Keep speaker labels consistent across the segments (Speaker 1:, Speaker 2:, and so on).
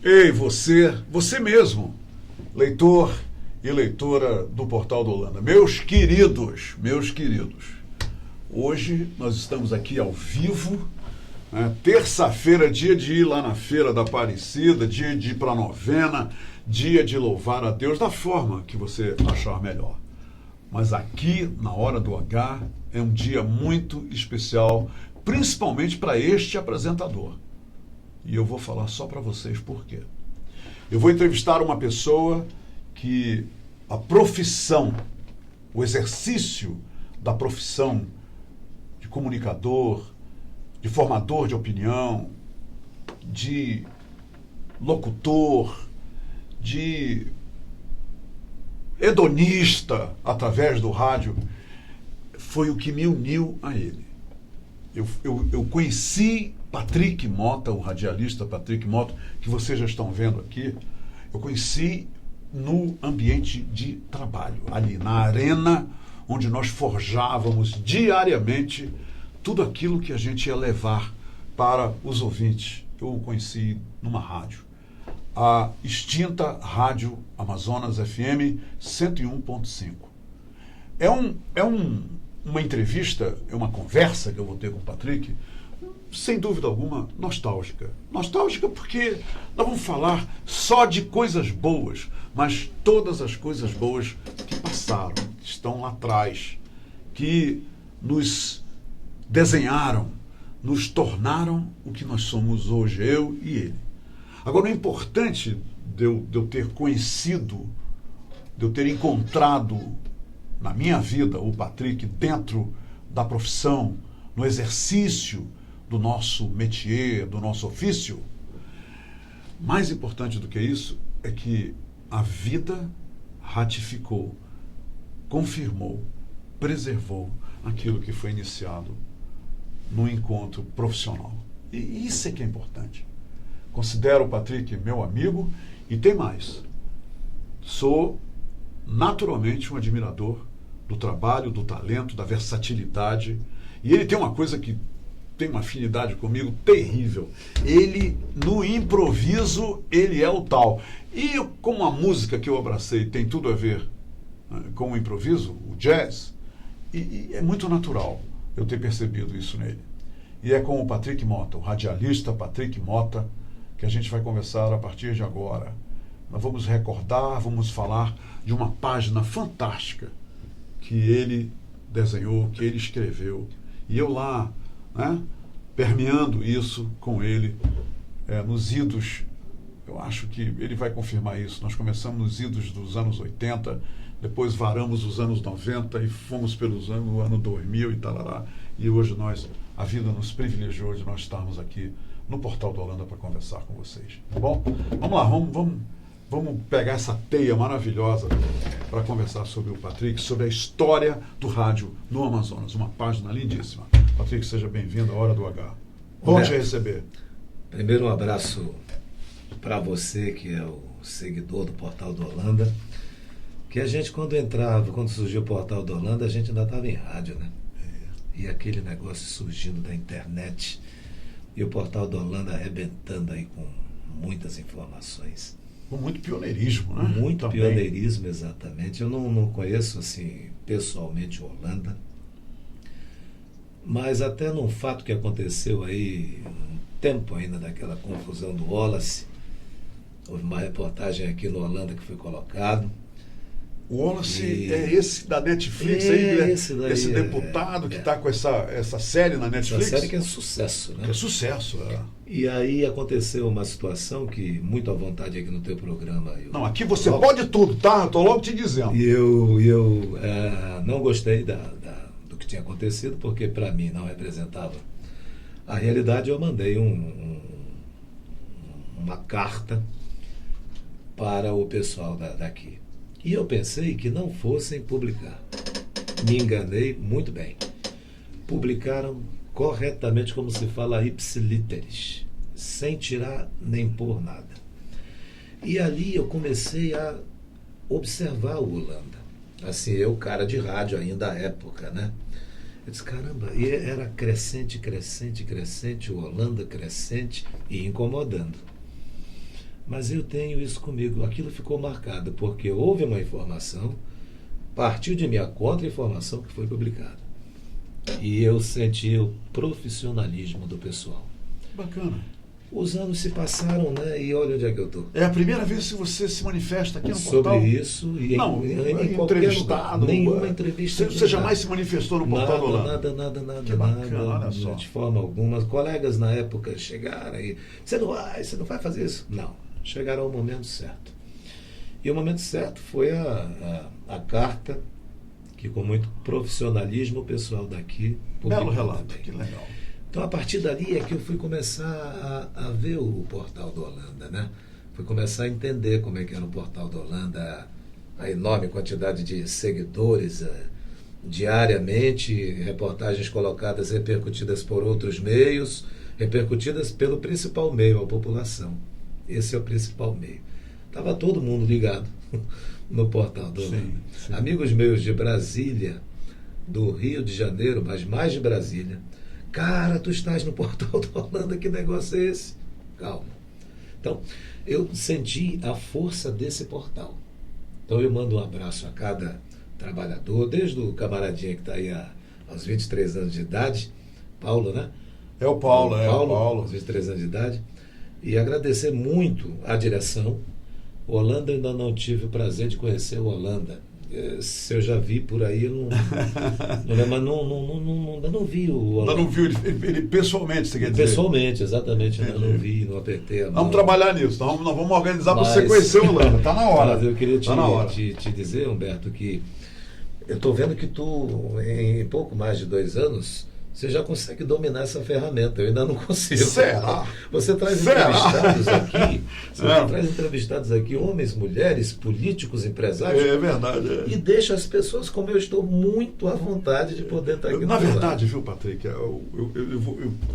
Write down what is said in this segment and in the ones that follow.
Speaker 1: Ei, você mesmo, leitor e leitora do Portal do Holanda, meus queridos, hoje nós estamos aqui ao vivo, né? Terça-feira, dia de ir lá na Feira da Aparecida, dia de ir para a novena, dia de louvar a Deus da forma que você achar melhor. Mas aqui, na hora do H, é um dia muito especial, principalmente para este apresentador. E eu vou falar só para vocês por quê. Eu vou entrevistar uma pessoa que a profissão, o exercício da profissão de comunicador, de formador de opinião, de locutor, de hedonista através do rádio, foi o que me uniu a ele. Eu conheci Patrick Mota, o radialista Patrick Mota, que vocês já estão vendo aqui. Eu conheci no ambiente de trabalho, ali na arena, onde nós forjávamos diariamente tudo aquilo que a gente ia levar para os ouvintes. Eu o conheci numa rádio, a extinta Rádio Amazonas FM 101.5. Uma entrevista, é uma conversa que eu vou ter com o Patrick, sem dúvida alguma, nostálgica. Nostálgica porque nós vamos falar só de coisas boas, mas todas as coisas boas que passaram, que estão lá atrás, que nos desenharam, nos tornaram o que nós somos hoje, eu e ele. Agora, o importante de eu ter conhecido, de eu ter encontrado na minha vida o Patrick dentro da profissão, no exercício do nosso métier, do nosso ofício, mais importante do que isso é que a vida ratificou, confirmou, preservou aquilo que foi iniciado no encontro profissional. E isso é que é importante. Considero o Patrick meu amigo e tem mais. Sou naturalmente um admirador do trabalho, do talento, da versatilidade. E ele tem uma coisa que tem uma afinidade comigo terrível. Ele, no improviso, ele é o tal. E como a música que eu abracei tem tudo a ver com o improviso, o jazz, e é muito natural eu ter percebido isso nele. E é com o Patrick Mota, o radialista Patrick Mota, que a gente vai conversar a partir de agora. Nós vamos recordar, vamos falar de uma página fantástica que ele desenhou, que ele escreveu. E eu lá, né, permeando isso com ele, nos idos, eu acho que ele vai confirmar isso. Nós começamos nos idos dos anos 80, depois varamos os anos 90 e fomos pelos anos, o ano 2000 e talará. E hoje a vida nos privilegiou de nós estarmos aqui no Portal do Holanda para conversar com vocês. Tá bom? Vamos lá, vamos pegar essa teia maravilhosa para conversar sobre o Patrick, sobre a história do rádio no Amazonas. Uma página lindíssima. Patrick, seja bem-vindo à Hora do H. Bom te receber.
Speaker 2: Primeiro, um abraço para você, que é o seguidor do Portal do Holanda. Que a gente, quando surgiu o Portal do Holanda, a gente ainda estava em rádio, né? E aquele negócio surgindo da internet. E o Portal do Holanda arrebentando aí com muitas informações.
Speaker 1: Com muito pioneirismo, né?
Speaker 2: Muito
Speaker 1: também.
Speaker 2: Pioneirismo, exatamente. Eu não conheço, assim, pessoalmente Holanda. Mas até num fato que aconteceu aí, um tempo ainda daquela confusão do Wallace, houve uma reportagem aqui no Holanda que foi colocado.
Speaker 1: O Wallace é esse da Netflix aí, né? Esse deputado que está com essa série na Netflix.
Speaker 2: Essa série que é sucesso, né?
Speaker 1: Que é sucesso, é.
Speaker 2: E aí aconteceu uma situação que, muito à vontade aqui no teu programa...
Speaker 1: Não, aqui você pode tudo, tá? Estou logo te dizendo.
Speaker 2: E eu não gostei do que tinha acontecido, porque para mim não representava a realidade. Eu mandei uma carta para o pessoal daqui. E eu pensei que não fossem publicar. Me enganei muito bem. Publicaram corretamente, como se fala, ipsiliteris, sem tirar nem pôr nada. E ali eu comecei a observar o Holanda. Assim, eu, cara de rádio ainda à época, né? Eu disse, caramba, e era crescente, o Holanda crescente e incomodando. Mas eu tenho isso comigo. Aquilo ficou marcado, porque houve uma informação, partiu de minha contra-informação que foi publicada. E eu senti o profissionalismo do pessoal.
Speaker 1: Bacana.
Speaker 2: Os anos se passaram, né? E olha onde é que eu estou.
Speaker 1: É a primeira vez que você se manifesta aqui no
Speaker 2: Sobre
Speaker 1: portal?
Speaker 2: isso e
Speaker 1: Não,
Speaker 2: em qualquer
Speaker 1: entrevistado.
Speaker 2: lugar. Nenhuma entrevista.
Speaker 1: Você jamais se manifestou no portal do Holanda?
Speaker 2: Nada.
Speaker 1: Que bacana, olha só.
Speaker 2: De forma alguma. Colegas na época chegaram e você não vai fazer isso? Não. Chegaram ao momento certo. E o momento certo foi a carta que, com muito profissionalismo, o pessoal daqui publicou.
Speaker 1: Belo relato,
Speaker 2: também.
Speaker 1: que legal.
Speaker 2: Então, a partir dali é que eu fui começar a ver o portal do Holanda, né? Fui começar a entender como é que era o portal do Holanda, a enorme quantidade de seguidores, diariamente, reportagens colocadas, repercutidas por outros meios, repercutidas pelo principal meio, a população. Esse é o principal meio. Estava todo mundo ligado no portal do Holanda.
Speaker 1: Sim.
Speaker 2: Amigos meus de Brasília, do Rio de Janeiro, mas mais de Brasília. Cara, tu estás no portal do Holanda, que negócio é esse? Calma. Então, eu senti a força desse portal. Então, eu mando um abraço a cada trabalhador, desde o camaradinha que está aí aos 23 anos de idade, Paulo, né?
Speaker 1: É o Paulo,
Speaker 2: aos 23 anos de idade. E agradecer muito à direção. Holanda, ainda não tive o prazer de conhecer o Holanda. Se eu já vi por aí, eu não vi o Holanda.
Speaker 1: Ainda não viu ele pessoalmente, você quer dizer?
Speaker 2: Pessoalmente, exatamente. Ainda não vi, não apertei a mão.
Speaker 1: Vamos trabalhar nisso. Nós vamos organizar para você conhecer o Holanda. Está na hora.
Speaker 2: Mas eu queria te dizer, Humberto, que eu estou vendo que tu, em pouco mais de 2 anos, você já consegue dominar essa ferramenta. Eu ainda não consigo.
Speaker 1: Será?
Speaker 2: Você traz entrevistados aqui. Traz entrevistados aqui, homens, mulheres, políticos, empresários.
Speaker 1: É verdade. É.
Speaker 2: E deixa as pessoas como eu estou muito à vontade de poder estar aqui.
Speaker 1: Na verdade, viu, Patrick,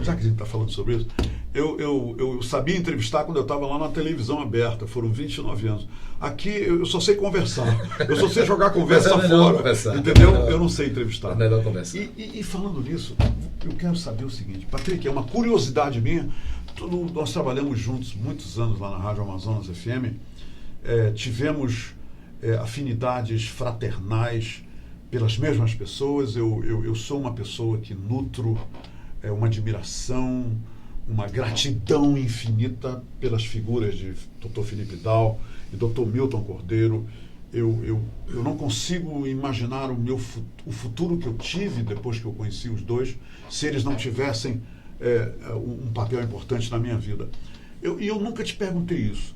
Speaker 1: já que a gente está falando sobre isso, eu sabia entrevistar quando eu estava lá na televisão aberta, foram 29 anos. Aqui eu só sei conversar, eu só sei jogar conversa fora,
Speaker 2: conversar,
Speaker 1: entendeu? Eu não sei entrevistar.
Speaker 2: É melhor conversar.
Speaker 1: E falando nisso, eu quero saber o seguinte, Patrick, é uma curiosidade minha, nós trabalhamos juntos muitos anos lá na Rádio Amazonas FM, tivemos afinidades fraternais pelas mesmas pessoas, eu sou uma pessoa que nutro uma admiração, uma gratidão infinita pelas figuras de Dr. Felipe Dal e Dr. Milton Cordeiro. Eu não consigo imaginar o futuro que eu tive depois que eu conheci os dois, se eles não tivessem um papel importante na minha vida. E eu nunca te perguntei isso.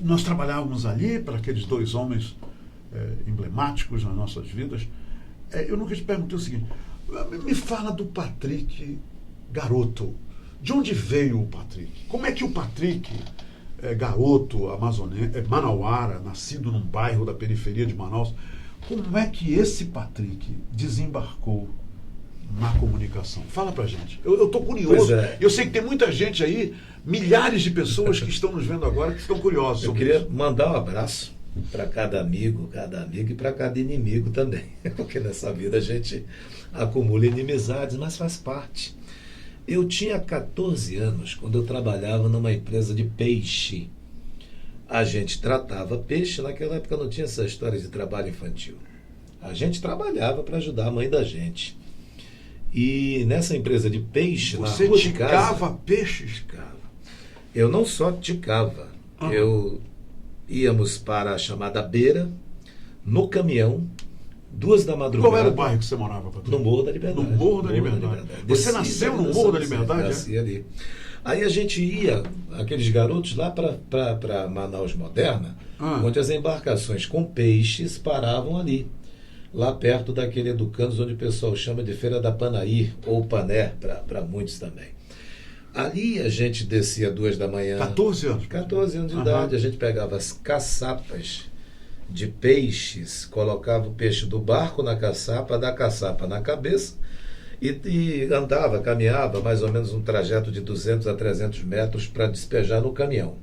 Speaker 1: Nós trabalhávamos ali para aqueles 2 homens emblemáticos nas nossas vidas. Eu nunca te perguntei o seguinte, me fala do Patrick garoto. De onde veio o Patrick? Como é que o Patrick, garoto manauara, nascido num bairro da periferia de Manaus, como é que esse Patrick desembarcou na comunicação? Fala pra gente. Eu estou curioso. Eu sei que tem muita gente aí, milhares de pessoas que estão nos vendo agora, que estão curiosos.
Speaker 2: Eu queria mandar um abraço para cada amigo e para cada inimigo também. Porque nessa vida a gente acumula inimizades, mas faz parte. Eu tinha 14 anos quando eu trabalhava numa empresa de peixe. A gente tratava peixe, naquela época não tinha essa história de trabalho infantil. A gente trabalhava para ajudar a mãe da gente. E nessa empresa de peixe,
Speaker 1: você
Speaker 2: na rua de casa... Você
Speaker 1: ticava peixes?
Speaker 2: Ticava. Eu não só ticava, eu íamos para a chamada beira, no caminhão, 2 da madrugada.
Speaker 1: Qual era o bairro que você morava, Patrick?
Speaker 2: No Morro da Liberdade.
Speaker 1: No Morro da Liberdade. Você nasceu no Morro da Liberdade?
Speaker 2: Nasci ali. Aí a gente ia, aqueles garotos, lá para Manaus Moderna, onde as embarcações com peixes paravam ali. Lá perto daquele Educandos, onde o pessoal chama de Feira da Panaí, ou Pané, para muitos também. Ali a gente descia 2 da manhã.
Speaker 1: 14 anos?
Speaker 2: 14 anos de idade. A gente pegava as caçapas de peixes, colocava o peixe do barco na caçapa, da caçapa na cabeça e andava, caminhava mais ou menos um trajeto de 200 a 300 metros para despejar no caminhão.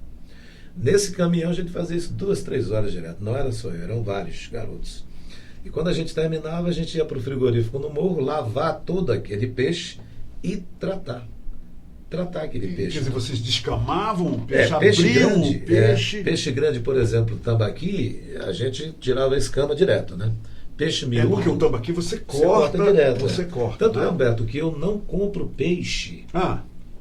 Speaker 2: Nesse caminhão a gente fazia isso 2, 3 horas direto, não era só eu, eram vários garotos. E quando a gente terminava, a gente ia para o frigorífico no morro, lavar todo aquele peixe e tratar. tratar aquele peixe.
Speaker 1: Quer dizer, vocês descamavam o peixe,
Speaker 2: peixe
Speaker 1: abriam
Speaker 2: grande,
Speaker 1: o peixe.
Speaker 2: peixe grande, por exemplo, tambaqui, a gente tirava a escama direto, né? Peixe miúdo.
Speaker 1: Porque o tambaqui você
Speaker 2: corta
Speaker 1: corta
Speaker 2: direto.
Speaker 1: Você corta.
Speaker 2: Tanto
Speaker 1: né?
Speaker 2: é, Humberto, que eu não compro peixe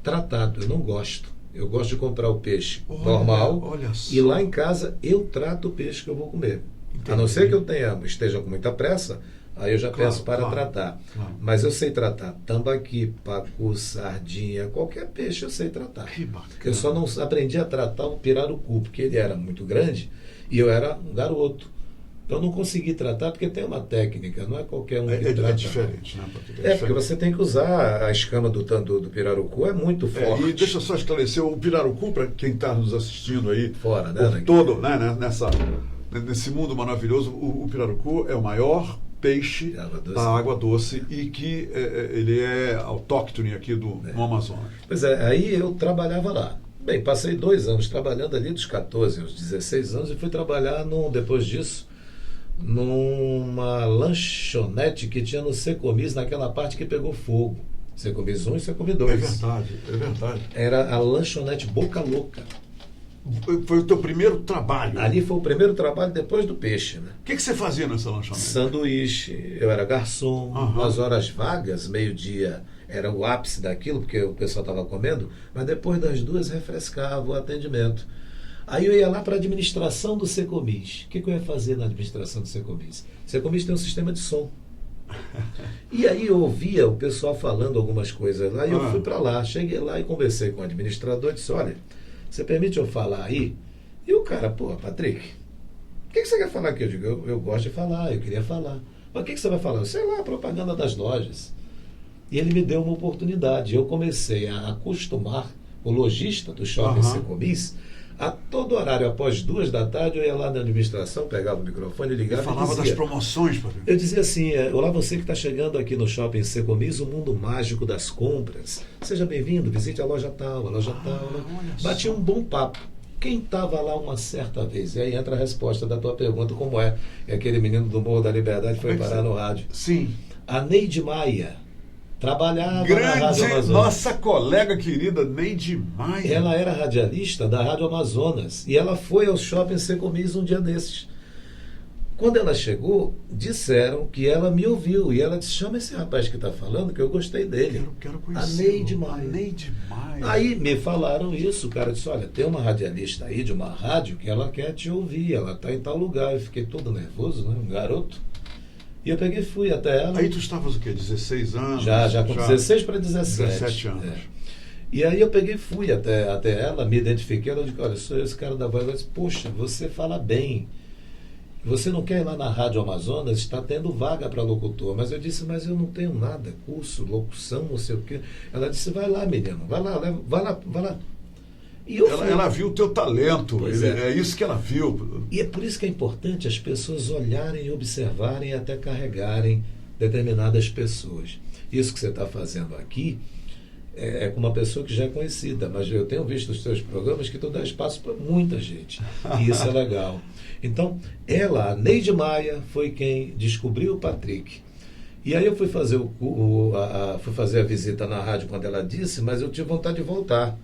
Speaker 2: tratado, eu não gosto. Eu gosto de comprar o peixe normal
Speaker 1: olha só.
Speaker 2: e lá em casa eu trato o peixe que eu vou comer.
Speaker 1: Entendi.
Speaker 2: A não ser que eu esteja com muita pressa, aí eu já peço para tratar.
Speaker 1: Claro.
Speaker 2: Mas eu sei tratar tambaqui, pacu, sardinha, qualquer peixe eu sei tratar.
Speaker 1: Que bacana.
Speaker 2: Eu só não aprendi a tratar o pirarucu, porque ele era muito grande e eu era um garoto. Então eu não consegui tratar porque tem uma técnica, não é qualquer um que trata.
Speaker 1: É diferente, né?
Speaker 2: Porque você tem que usar a escama do pirarucu, é muito forte.
Speaker 1: E deixa eu só esclarecer, o pirarucu, para quem está nos assistindo aí,
Speaker 2: fora, né?
Speaker 1: todo, né, nesse mundo maravilhoso, o pirarucu é o maior peixe da água doce e que ele é autóctone aqui no Amazonas.
Speaker 2: Pois é, aí eu trabalhava lá. Bem, passei 2 anos trabalhando ali dos 14 aos 16 anos e fui trabalhar depois disso numa lanchonete que tinha no Secomis, naquela parte que pegou fogo. Secomis 1 e Secomis 2.
Speaker 1: É verdade.
Speaker 2: Era a lanchonete Boca Louca.
Speaker 1: Foi o teu primeiro trabalho?
Speaker 2: Ali foi o primeiro trabalho depois do peixe, né?
Speaker 1: O que você fazia nessa lanchonete?
Speaker 2: Sanduíche, eu era garçom, nas horas vagas, meio-dia era o ápice daquilo, porque o pessoal estava comendo, mas depois das 2 refrescava o atendimento. Aí eu ia lá para a administração do Secomis. O que eu ia fazer na administração do Secomis? O Secomis tem um sistema de som. E aí eu ouvia o pessoal falando algumas coisas lá, e eu fui para lá, cheguei lá e conversei com o administrador e disse, olha, você permite eu falar aí? E o cara, Patrick, o que você quer falar aqui? Eu digo, eu gosto de falar, eu queria falar. Mas o que você vai falar? Eu sei lá, propaganda das lojas. E ele me deu uma oportunidade. Eu comecei a acostumar o lojista do shopping Secomis a todo horário, após 2 da tarde, eu ia lá na administração, pegava o microfone, ligava e
Speaker 1: falava das promoções, Patrick.
Speaker 2: Eu dizia assim, olá você que está chegando aqui no shopping Secomis, o mundo mágico das compras. Seja bem-vindo, visite a loja tal, a loja tal. Batia um bom papo. Quem estava lá uma certa vez? E aí entra a resposta da tua pergunta, como é? Aquele menino do Morro da Liberdade foi parar no rádio.
Speaker 1: Sim.
Speaker 2: A Neide Maia. Trabalhava
Speaker 1: grande,
Speaker 2: na Rádio Amazonas.
Speaker 1: Nossa colega querida Neide Maia.
Speaker 2: Ela era radialista da Rádio Amazonas e ela foi ao shopping Secomis um dia desses. Quando ela chegou, disseram que ela me ouviu e ela disse, chama esse rapaz que está falando que eu gostei dele.
Speaker 1: Quero conhecer.
Speaker 2: A Neide Maia.
Speaker 1: Neide Maia.
Speaker 2: Aí me falaram isso, o cara disse, olha, tem uma radialista aí de uma rádio que ela quer te ouvir, ela está em tal lugar. Eu fiquei todo nervoso, né, um garoto. E eu peguei e fui até ela.
Speaker 1: Aí tu estavas o quê? 16 anos?
Speaker 2: Já com 16 para 17.
Speaker 1: 17 anos.
Speaker 2: E aí eu peguei e fui até ela, me identifiquei, ela disse, olha, sou esse cara da voz. Ela disse, poxa, você fala bem. Você não quer ir lá na Rádio Amazonas? Está tendo vaga para locutor. Mas eu disse, mas eu não tenho nada, curso, locução, não sei o quê. Ela disse, vai lá, menino, vai lá. E
Speaker 1: ela viu o teu talento,
Speaker 2: é
Speaker 1: isso que ela viu.
Speaker 2: E é por isso que é importante as pessoas olharem, observarem e até carregarem determinadas pessoas. Isso que você está fazendo aqui é com uma pessoa que já é conhecida, mas eu tenho visto os seus programas que tu dá espaço para muita gente. E isso é legal. Então, a Neide Maia, foi quem descobriu o Patrick. E aí eu fui fazer, fui fazer a visita na rádio quando ela disse, mas eu tive vontade de voltar.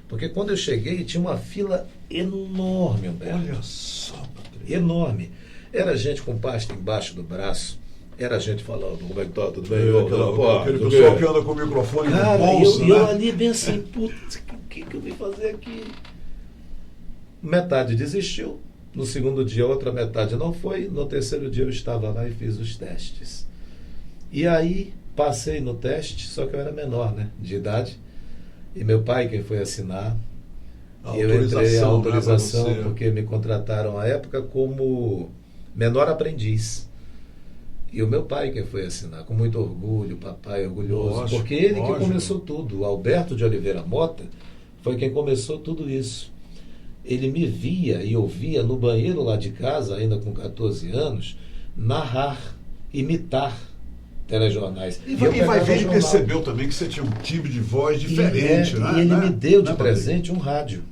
Speaker 2: Porque quando eu cheguei, tinha uma fila enorme, Humberto.
Speaker 1: Olha só, Patrick.
Speaker 2: Enorme. Era gente com pasta embaixo do braço. Era gente falando, como é que tá, tudo bem?
Speaker 1: Aquele pessoal que anda com o microfone no bolso,
Speaker 2: eu ali bem assim, putz, o que eu vim fazer aqui? Metade desistiu. No segundo dia, a outra metade não foi. No terceiro dia, eu estava lá e fiz os testes. E aí, passei no teste, só que eu era menor, né, de idade. E meu pai, quem foi assinar, eu entrei a autorização, né, porque me contrataram à época como menor aprendiz. E o meu pai, quem foi assinar, com muito orgulho, papai orgulhoso, lógico, porque ele que começou tudo. O Alberto de Oliveira Mota foi quem começou tudo isso. Ele me via e ouvia no banheiro lá de casa, ainda com 14 anos, narrar, imitar telejornais.
Speaker 1: E vai ver, ele percebeu também que você tinha um timbre de voz diferente, né?
Speaker 2: E ele me deu de presente um rádio.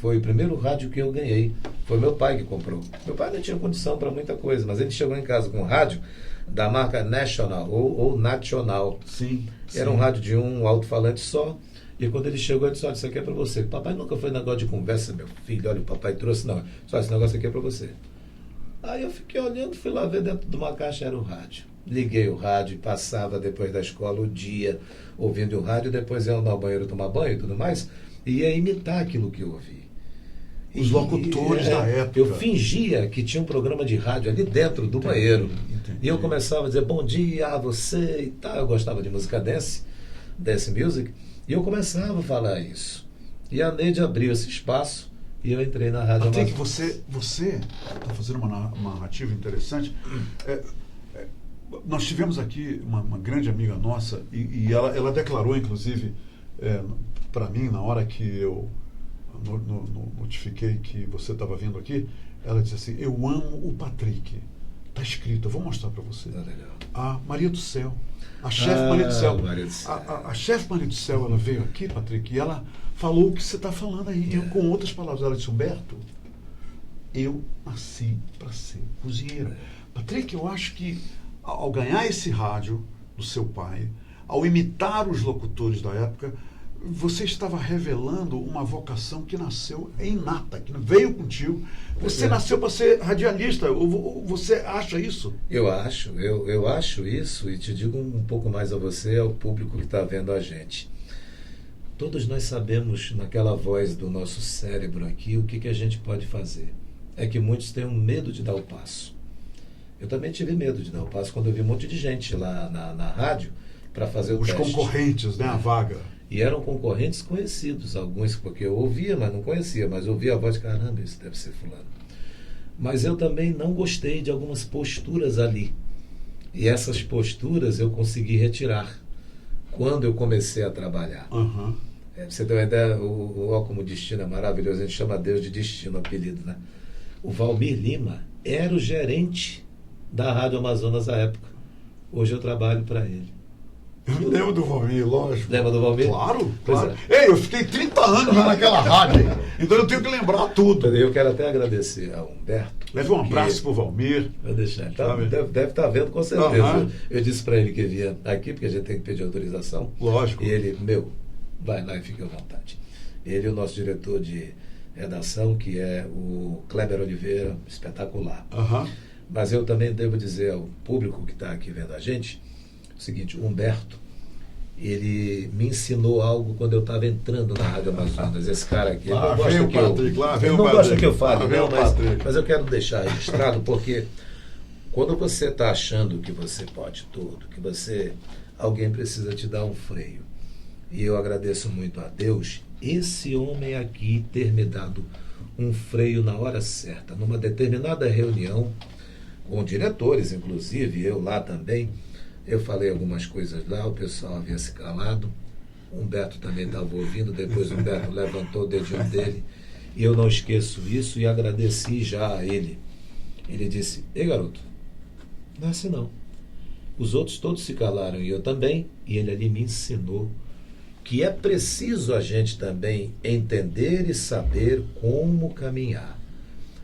Speaker 2: Foi o primeiro rádio que eu ganhei. Foi meu pai que comprou. Meu pai não tinha condição para muita coisa, mas ele chegou em casa com um rádio da marca National ou Nacional.
Speaker 1: Sim.
Speaker 2: Era um rádio de um alto-falante só. E quando ele chegou, ele disse, olha, isso aqui é para você. Papai nunca foi negócio de conversa, meu filho, olha, o papai trouxe, não. Só esse negócio aqui é para você. Aí eu fiquei olhando, fui lá ver dentro de uma caixa, era o rádio. Liguei o rádio e passava depois da escola o dia ouvindo o rádio, depois ia ao banheiro tomar banho e tudo mais, e ia imitar aquilo que eu ouvi.
Speaker 1: Os locutores da época.
Speaker 2: Eu fingia que tinha um programa de rádio ali dentro do banheiro.
Speaker 1: Entendi.
Speaker 2: E eu começava a dizer bom dia a você e tal. Eu gostava de música dance music, e eu começava a falar isso. E a Neide abriu esse espaço e eu entrei na Rádio
Speaker 1: Até que
Speaker 2: Amazonas.
Speaker 1: você está fazendo uma narrativa interessante. Nós tivemos aqui uma grande amiga nossa e ela declarou, inclusive, para mim, na hora que eu notifiquei que você estava vindo aqui, ela disse assim, eu amo o Patrick. Está escrito, eu vou mostrar para você.
Speaker 2: Legal.
Speaker 1: A Maria do Céu. A chefe Maria do Céu.
Speaker 2: Maria do Céu.
Speaker 1: A chefe Maria do Céu, ela veio aqui, Patrick, e ela falou o que você está falando aí. Eu, com outras palavras, ela disse, Humberto, eu nasci para ser cozinheira. Patrick, eu acho que ao ganhar esse rádio do seu pai, ao imitar os locutores da época, você estava revelando uma vocação que nasceu inata, que veio contigo. Você nasceu para ser radialista. Você acha isso?
Speaker 2: Eu acho isso, e te digo um pouco mais a você, ao público que está vendo a gente. Todos nós sabemos, naquela voz do nosso cérebro aqui, o que a gente pode fazer. É que muitos têm um medo de dar o passo. Eu também tive medo de dar o passo quando eu vi um monte de gente lá na rádio para fazer o teste.
Speaker 1: Os concorrentes, né, a vaga.
Speaker 2: E eram concorrentes conhecidos, alguns, porque eu ouvia, mas não conhecia, mas ouvia a voz de caramba, isso deve ser fulano. Mas eu também não gostei de algumas posturas ali. E essas posturas eu consegui retirar quando eu comecei a trabalhar.
Speaker 1: Uhum.
Speaker 2: Você tem uma ideia, o como destino é maravilhoso, a gente chama Deus de destino, apelido, né? O Valmir Lima era o gerente da Rádio Amazonas à época. Hoje eu trabalho para ele.
Speaker 1: Eu me lembro do Valmir, lógico.
Speaker 2: Lembra do Valmir?
Speaker 1: Claro,
Speaker 2: Pois
Speaker 1: claro.
Speaker 2: é.
Speaker 1: Ei, eu fiquei 30 anos lá naquela rádio, então eu tenho que lembrar tudo.
Speaker 2: Eu quero até agradecer ao Humberto.
Speaker 1: Leve um abraço pro Valmir.
Speaker 2: Vou deixar. Ele
Speaker 1: Sabe?
Speaker 2: deve estar vendo com certeza.
Speaker 1: Uhum.
Speaker 2: Eu disse para ele que vinha aqui, porque a gente tem que pedir autorização.
Speaker 1: Lógico.
Speaker 2: E ele, vai lá e fique à vontade. Ele é o nosso diretor de redação, que é o Kleber Oliveira, espetacular.
Speaker 1: Uhum.
Speaker 2: Mas eu também devo dizer ao público que está aqui vendo a gente, o seguinte, o Humberto, ele me ensinou algo quando eu estava entrando na Rádio Amazonas. Esse cara aqui, ele não gosta que eu não gosta que eu fale, não, mas eu quero deixar registrado, porque quando você está achando que você pode tudo, alguém precisa te dar um freio. E eu agradeço muito a Deus, esse homem aqui ter me dado um freio na hora certa, numa determinada reunião, com diretores, inclusive, eu lá também. Eu falei algumas coisas lá, o pessoal havia se calado, o Humberto também estava ouvindo, depois o Humberto levantou o dedinho dele, e eu não esqueço isso e agradeci já a ele. Ele disse, ei garoto, não é assim não. Os outros todos se calaram e eu também, e ele ali me ensinou que é preciso a gente também entender e saber como caminhar.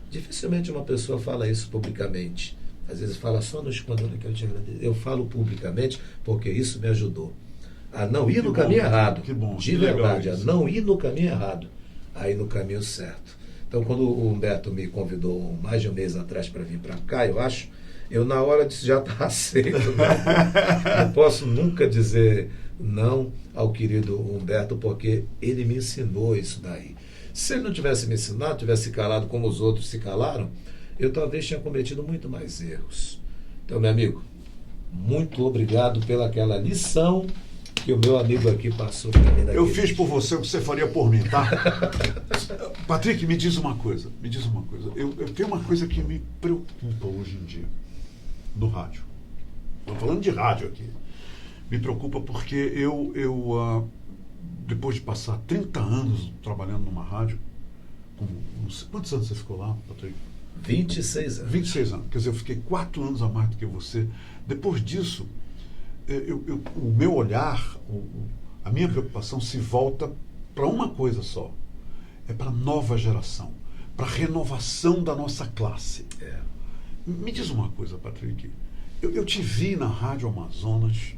Speaker 2: Dificilmente uma pessoa fala isso publicamente. Às vezes fala só no escondendo que eu te agradeço. Eu falo publicamente porque isso me ajudou a não ir no caminho errado.
Speaker 1: Que bom,
Speaker 2: de verdade, a não ir no caminho errado, a ir no caminho certo. Então, quando o Humberto me convidou mais de um mês atrás para vir para cá, eu na hora disse, já está aceito. Né? Não posso nunca dizer não ao querido Humberto, porque ele me ensinou isso daí. Se ele não tivesse me ensinado, tivesse calado como os outros se calaram, eu talvez tinha cometido muito mais erros. Então, meu amigo, muito obrigado pelaquela lição que o meu amigo aqui passou para mim.
Speaker 1: Eu fiz por você o que você faria por mim, tá? Patrick, me diz uma coisa. Eu tenho uma coisa que me preocupa hoje em dia, no rádio. Estou falando de rádio aqui. Me preocupa porque eu depois de passar 30 anos trabalhando numa rádio, quantos anos você ficou lá, Patrick?
Speaker 2: 26 anos.
Speaker 1: 26 anos. Quer dizer, eu fiquei 4 anos a mais do que você. Depois disso, o meu olhar, a minha preocupação se volta para uma coisa só. É para a nova geração. Para a renovação da nossa classe. Me diz uma coisa, Patrick. Eu te vi na Rádio Amazonas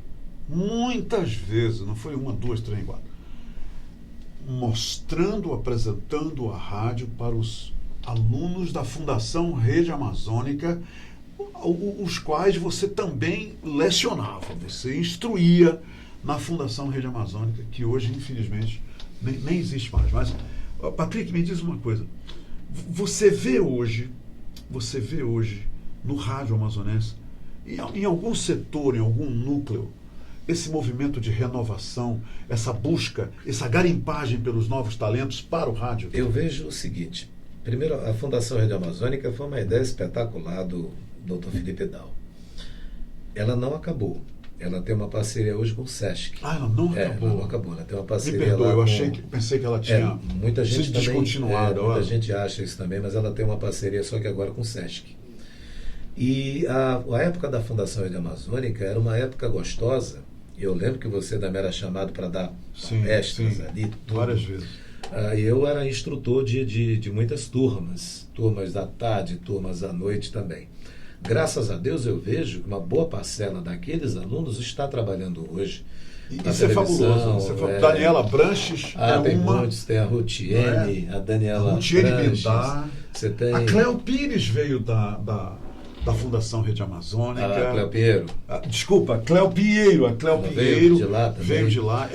Speaker 1: muitas vezes. Não foi uma, duas, três, quatro. mostrando, apresentando a rádio para os alunos da Fundação Rede Amazônica, os quais você também lecionava, você instruía na Fundação Rede Amazônica, que hoje, infelizmente, nem existe mais. Mas, Patrick, me diz uma coisa. Você vê hoje no rádio amazonense, em algum setor, em algum núcleo, esse movimento de renovação, essa busca, essa garimpagem pelos novos talentos para o rádio?
Speaker 2: Eu vejo o seguinte. Primeiro, a Fundação Rede Amazônica foi uma ideia espetacular do Dr. Felipe Dal. Ela não acabou. Ela tem uma parceria hoje com o SESC.
Speaker 1: Ela não acabou?
Speaker 2: Ela não acabou. Ela tem uma parceria.
Speaker 1: Me perdoa,
Speaker 2: lá
Speaker 1: pensei que ela tinha
Speaker 2: muita gente
Speaker 1: sido
Speaker 2: também,
Speaker 1: descontinuada.
Speaker 2: Muita gente acha isso também, mas ela tem uma parceria só que agora com o SESC. E a época da Fundação Rede Amazônica era uma época gostosa. Eu lembro que você também era chamado para dar palestras ali. Tudo.
Speaker 1: Várias vezes.
Speaker 2: Eu era instrutor de muitas turmas da tarde, turmas à noite também. Graças a Deus eu vejo que uma boa parcela daqueles alunos está trabalhando hoje.
Speaker 1: Isso é fabuloso. Daniela Branches
Speaker 2: tem
Speaker 1: uma.
Speaker 2: Muitos, tem a Rutiene, a Daniela
Speaker 1: Branches.
Speaker 2: Você tem...
Speaker 1: A Cléo Pires veio da Fundação Rede Amazônica.
Speaker 2: A Cléo Pinheiro.
Speaker 1: Desculpa, a Cléo Pinheiro. A Cléo Pinheiro veio de lá.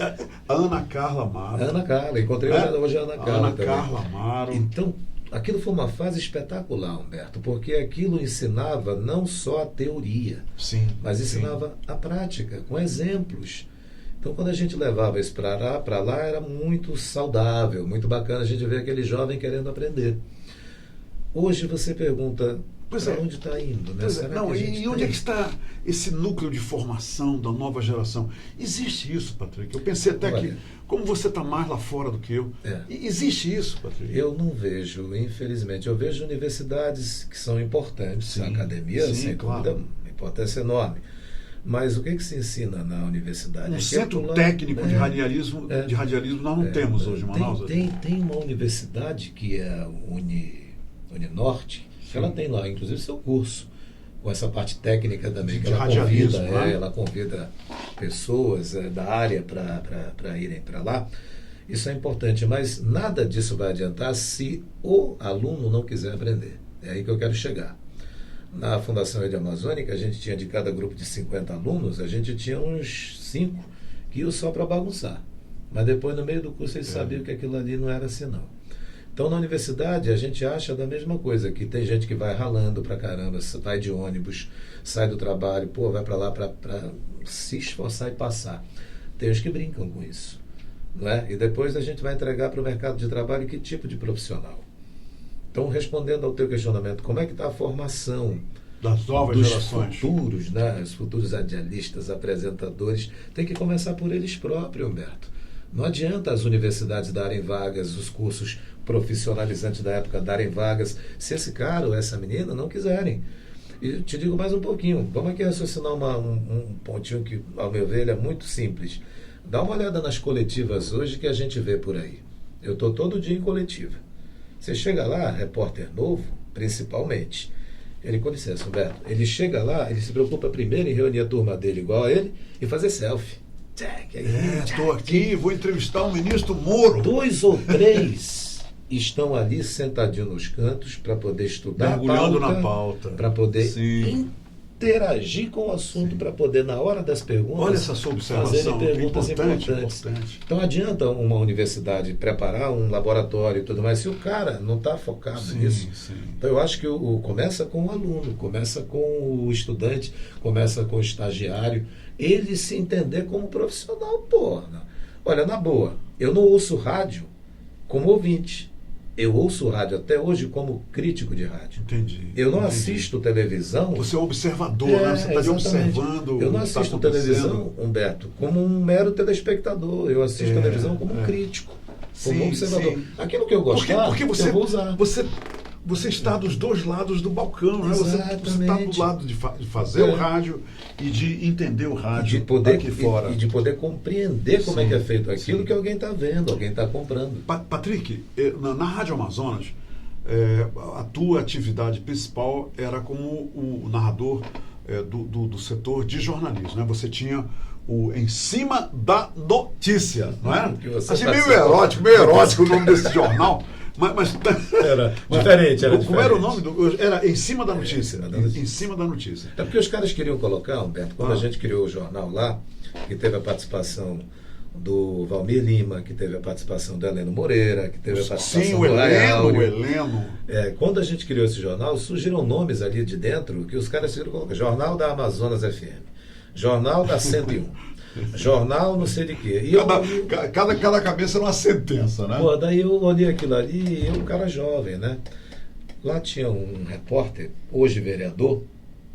Speaker 1: A Ana Carla Amaro.
Speaker 2: Encontrei hoje a Ana Carla.
Speaker 1: Ana Carla Amaro.
Speaker 2: Então, aquilo foi uma fase espetacular, Humberto, porque aquilo ensinava não só a teoria, mas ensinava a prática, com exemplos. Então, quando a gente levava isso para lá, era muito saudável, muito bacana a gente ver aquele jovem querendo aprender. Hoje você pergunta, para onde está indo? Né?
Speaker 1: E onde é que está esse núcleo de formação da nova geração? Existe isso, Patrick? Eu pensei até que, como você está mais lá fora do que eu, existe isso, Patrick?
Speaker 2: Eu não vejo, infelizmente. Eu vejo universidades que são importantes, a academia, sem dúvida, uma importância enorme. Mas o que se ensina na universidade?
Speaker 1: Um centro técnico de radialismo nós não temos hoje em Manaus.
Speaker 2: Tem uma universidade que é a Uninorte, que ela tem lá, inclusive, seu curso, com essa parte técnica também, que ela convida pessoas da área para irem para lá. Isso é importante, mas nada disso vai adiantar se o aluno não quiser aprender. É aí que eu quero chegar. Na Fundação Rede Amazônica, a gente tinha de cada grupo de 50 alunos, a gente tinha uns 5 que iam só para bagunçar. Mas depois, no meio do curso, eles sabiam que aquilo ali não era assim, não. Então, na universidade, a gente acha da mesma coisa, que tem gente que vai ralando pra caramba, vai de ônibus, sai do trabalho, vai para lá para se esforçar e passar. Tem os que brincam com isso, não é? E depois a gente vai entregar para o mercado de trabalho que tipo de profissional. Então, respondendo ao teu questionamento, como é que está a formação
Speaker 1: das novas gerações?
Speaker 2: Futuros, né? Os futuros radialistas, apresentadores, tem que começar por eles próprios, Humberto. Não adianta as universidades darem vagas, os cursos profissionalizantes da época darem vagas, se esse cara ou essa menina não quiserem. E te digo mais um pouquinho, vamos aqui raciocinar um pontinho que, ao meu ver, é muito simples. Dá uma olhada nas coletivas hoje que a gente vê por aí. Eu estou todo dia em coletiva. Você chega lá, repórter novo, principalmente, ele, com licença, Humberto, ele chega lá, ele se preocupa primeiro em reunir a turma dele igual a ele e fazer selfie.
Speaker 1: Estou aqui, vou entrevistar o ministro Moro.
Speaker 2: 2 ou 3 estão ali sentadinhos nos cantos para poder estudar
Speaker 1: mergulhando na pauta,
Speaker 2: para poder interagir com o assunto, para poder, na hora das perguntas,
Speaker 1: olha essa sua observação,
Speaker 2: fazerem perguntas importantes. Então, adianta uma universidade preparar um laboratório e tudo mais, se o cara não está focado nisso. Então, eu acho que começa com o aluno, começa com o estudante, começa com o estagiário, ele se entender como profissional, Olha, na boa, eu não ouço rádio como ouvinte. Eu ouço rádio até hoje como crítico de rádio.
Speaker 1: Entendi.
Speaker 2: Eu não assisto televisão...
Speaker 1: Você é observador, né? Você está ali observando.
Speaker 2: Eu não assisto televisão, Humberto, como um mero telespectador. Eu assisto televisão como um crítico, como um observador. Aquilo que eu gostar,
Speaker 1: porque
Speaker 2: eu vou usar.
Speaker 1: Você está dos dois lados do balcão, né? Você está do lado de fazer o rádio e de entender o rádio aqui fora.
Speaker 2: E de poder compreender como é que é feito aquilo que alguém está vendo, alguém está comprando.
Speaker 1: Patrick, na Rádio Amazonas, a tua atividade principal era como o narrador do setor de jornalismo, né? Você tinha o Em Cima da Notícia, não é?
Speaker 2: Que você
Speaker 1: Achei
Speaker 2: participou.
Speaker 1: meio erótico o nome desse jornal. Mas
Speaker 2: Era diferente, era
Speaker 1: como era o
Speaker 2: diferente.
Speaker 1: nome? Era Em Cima da Notícia.
Speaker 2: Cima da Notícia.
Speaker 1: Em Cima da Notícia.
Speaker 2: É porque os caras queriam colocar, Humberto, quando a
Speaker 1: Ah.
Speaker 2: gente criou o jornal lá, que teve a participação do Valmir Lima, que teve a participação do Heleno Moreira, que teve a participação
Speaker 1: Sim, o
Speaker 2: do Ray
Speaker 1: Heleno,
Speaker 2: Áureo.
Speaker 1: o Heleno.
Speaker 2: Quando a gente criou esse jornal, surgiram nomes ali de dentro que os caras queriam colocar. Jornal da Amazonas FM, Jornal da 101, Jornal não sei de quê. E eu,
Speaker 1: Cada cabeça era uma sentença, né?
Speaker 2: pô, daí eu olhei aquilo ali e eu, um cara jovem, né? Lá tinha um repórter, hoje vereador,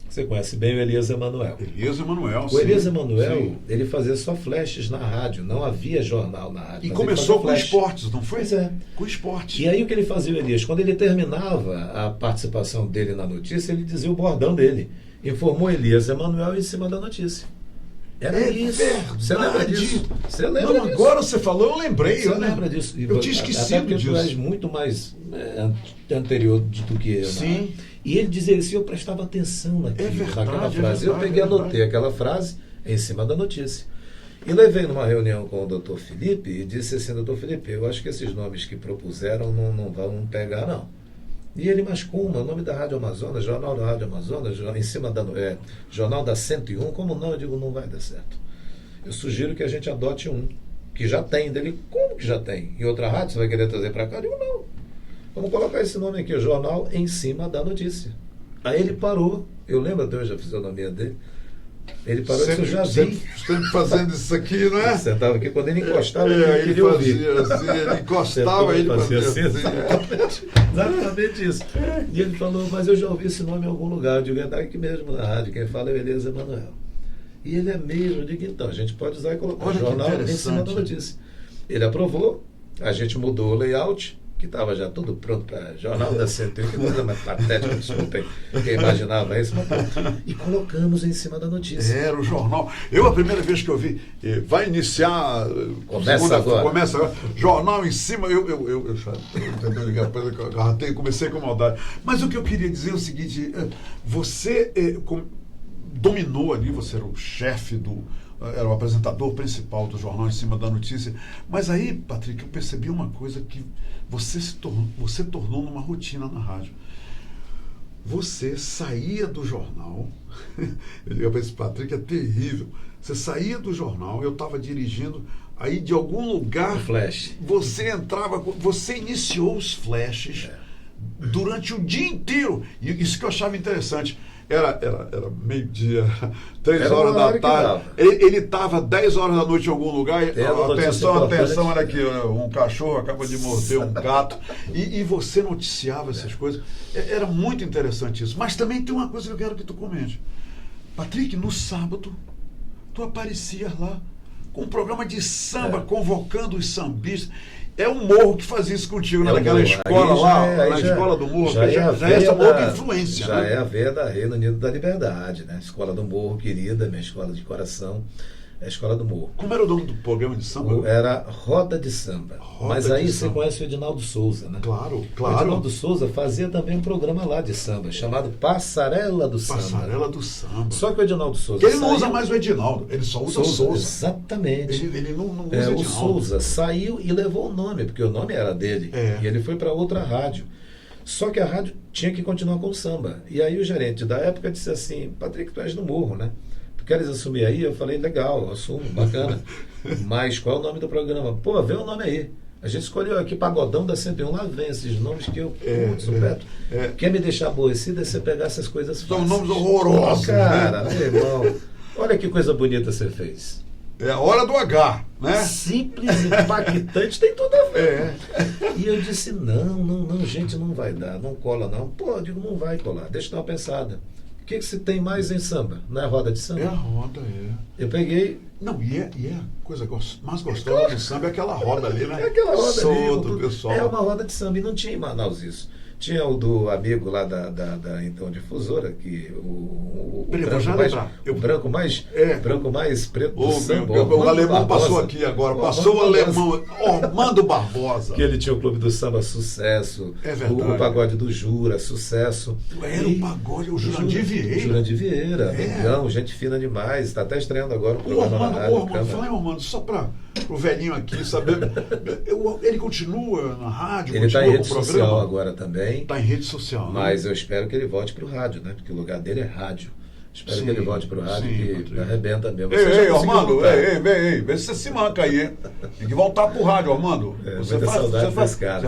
Speaker 2: você conhece bem o Elias Emanuel.
Speaker 1: Elias Emanuel,
Speaker 2: O Elias Emanuel,
Speaker 1: sim.
Speaker 2: ele fazia só flashes na rádio, não havia jornal na rádio.
Speaker 1: E
Speaker 2: mas
Speaker 1: começou
Speaker 2: ele
Speaker 1: com
Speaker 2: fazia flash.
Speaker 1: esportes, não foi?
Speaker 2: Pois é.
Speaker 1: Com esportes.
Speaker 2: E aí o que ele fazia, o Elias? Quando ele terminava a participação dele na notícia, ele dizia o bordão dele. Informou Elias Emanuel em cima da notícia. Era isso.
Speaker 1: verdade.
Speaker 2: Você lembra disso? Você lembra
Speaker 1: Não,
Speaker 2: disso?
Speaker 1: agora você falou, eu lembrei.
Speaker 2: Você
Speaker 1: eu
Speaker 2: lembra disso? E
Speaker 1: Eu tinha
Speaker 2: até
Speaker 1: esquecido
Speaker 2: porque tu és
Speaker 1: disso.
Speaker 2: muito mais anterior do que eu.
Speaker 1: Sim.
Speaker 2: Né? E ele dizia isso e eu prestava atenção naquilo,
Speaker 1: verdade,
Speaker 2: naquela
Speaker 1: é
Speaker 2: frase. Eu
Speaker 1: verdade,
Speaker 2: peguei e
Speaker 1: é verdade.
Speaker 2: anotei aquela frase em cima da notícia. E levei numa reunião com o doutor Felipe e disse assim, doutor Felipe, eu acho que esses nomes que propuseram não vão pegar, não. E ele, mas como? O nome da Rádio Amazonas, Jornal da Rádio Amazonas, em cima da Jornal da 101, como não? Eu digo, não vai dar certo. Eu sugiro que a gente adote um, que já tem. Dele, como que já tem? Em outra rádio, você vai querer trazer para cá? Eu digo, não. Vamos colocar esse nome aqui, o Jornal em Cima da Notícia. Aí ele parou, eu lembro até hoje a fisionomia dele, ele parou e disse, eu já vi.
Speaker 1: Sempre fazendo isso aqui, não é?
Speaker 2: Ele sentava aqui, quando ele encostava, ele
Speaker 1: Ele
Speaker 2: queria ouvir.
Speaker 1: fazia assim, ele encostava, ele fazia assim.
Speaker 2: Exatamente isso. E ele falou, mas eu já ouvi esse nome em algum lugar. Eu digo, é daqui mesmo na rádio, quem fala é o Elias Emanuel. E ele é mesmo, eu digo, então, a gente pode usar e colocar
Speaker 1: Olha
Speaker 2: o
Speaker 1: que
Speaker 2: jornal em
Speaker 1: interessante.
Speaker 2: cima da notícia. Ele aprovou, a gente mudou o layout, que estava já tudo pronto para Jornal da 101, que coisa mais patética, desculpem, quem imaginava isso, mas e colocamos em cima da notícia.
Speaker 1: Era o jornal. Eu, a primeira vez que eu vi, vai iniciar.
Speaker 2: Começa agora.
Speaker 1: Começa agora. Jornal em cima, eu já tentei ligar para ele, eu arratei, comecei com maldade. Mas o que eu queria dizer é o seguinte: você dominou ali, você era o chefe era o apresentador principal do jornal em cima da notícia. Mas aí, Patrick, eu percebi uma coisa que você tornou numa rotina na rádio. Você saía do jornal, eu digo para esse Patrick, é terrível. Você saía do jornal, eu estava dirigindo, aí de algum lugar
Speaker 2: Flash.
Speaker 1: você entrava, você iniciou os flashes durante o dia inteiro. E isso que eu achava interessante. Era meio-dia, 3
Speaker 2: Era
Speaker 1: horas
Speaker 2: uma
Speaker 1: da
Speaker 2: hora que
Speaker 1: tarde.
Speaker 2: dava.
Speaker 1: Ele estava 10 horas da noite em algum lugar.
Speaker 2: notícia
Speaker 1: Atenção,
Speaker 2: importante.
Speaker 1: olha aqui, um cachorro acaba de morder um gato. E você noticiava essas coisas. Era muito interessante isso. Mas também tem uma coisa que eu quero que tu comente. Patrick, no sábado, tu aparecias lá com um programa de samba, convocando os sambistas. É o Morro que fazia isso contigo, naquela escola lá, na escola do Morro. Já é essa outra influência.
Speaker 2: Já
Speaker 1: né?
Speaker 2: é a veia da Reino Unido da Liberdade, né? Escola do Morro, querida, minha escola de coração, é a Escola do Morro.
Speaker 1: Como era o nome do programa de samba?
Speaker 2: Era Roda de Samba.
Speaker 1: Roda
Speaker 2: Mas aí
Speaker 1: de
Speaker 2: você
Speaker 1: samba.
Speaker 2: conhece o Edinaldo Souza, né?
Speaker 1: Claro,
Speaker 2: O
Speaker 1: claro.
Speaker 2: Edinaldo Souza fazia também um programa lá de samba, chamado Passarela do Samba.
Speaker 1: Passarela do Samba.
Speaker 2: Só que o Edinaldo Souza.
Speaker 1: Que ele não
Speaker 2: saiu-
Speaker 1: usa mais o Edinaldo, ele só usa o Souza.
Speaker 2: Exatamente.
Speaker 1: Ele não usa
Speaker 2: O
Speaker 1: Edinaldo.
Speaker 2: Souza saiu e levou o nome, porque o nome era dele.
Speaker 1: É.
Speaker 2: E ele foi para outra rádio. Só que a rádio tinha que continuar com o samba. E aí o gerente da época disse assim, Patrick, tu és do Morro, né? Tu queres assumir aí? Eu falei, legal, eu assumo, bacana. Mas qual é o nome do programa? Pô, vê o nome aí. A gente escolheu aqui Pagodão da 101, lá vem esses nomes que eu... Putz, Beto, quer me deixar aborrecida é você pegar essas coisas
Speaker 1: São
Speaker 2: fáceis.
Speaker 1: nomes horrorosos.
Speaker 2: Cara,
Speaker 1: né?
Speaker 2: meu irmão, olha que coisa bonita você fez.
Speaker 1: É a hora do H, né?
Speaker 2: Simples, impactante, tem tudo a ver. E eu disse, não, gente, não vai dar, não cola não. Pô, eu digo, não vai colar, deixa eu dar uma pensada. O que se tem mais em samba? Não é roda de samba?
Speaker 1: É a roda,
Speaker 2: Eu peguei...
Speaker 1: Não, e é a coisa mais gostosa do samba, é aquela roda ali, né?
Speaker 2: É aquela roda ali.
Speaker 1: Solto, pessoal.
Speaker 2: É uma roda de samba, e não tinha em Manaus isso. Tinha o do amigo lá da então difusora, que o branco mais preto do samba.
Speaker 1: O alemão passou aqui agora, passou o alemão, Ormando Barbosa.
Speaker 2: Que ele tinha o Clube do Samba, sucesso.
Speaker 1: É verdade.
Speaker 2: O Pagode do Jura, sucesso.
Speaker 1: Era o pagode, o Jurandir Vieira.
Speaker 2: Jurandir Vieira, amigão, gente fina demais. Está até estreando agora o programa na rádio.
Speaker 1: Fala aí, Ormando, só para o velhinho aqui saber. Ele continua na rádio?
Speaker 2: Ele está em rede social agora também.
Speaker 1: Está em rede social.
Speaker 2: Mas eu espero que ele volte para o rádio, né? Porque o lugar dele é rádio. Espero que ele volte para o rádio, que arrebenta mesmo.
Speaker 1: Ei, Ormando, vê se você se manca aí, hein? Tem que voltar para o rádio, Ormando.
Speaker 2: Você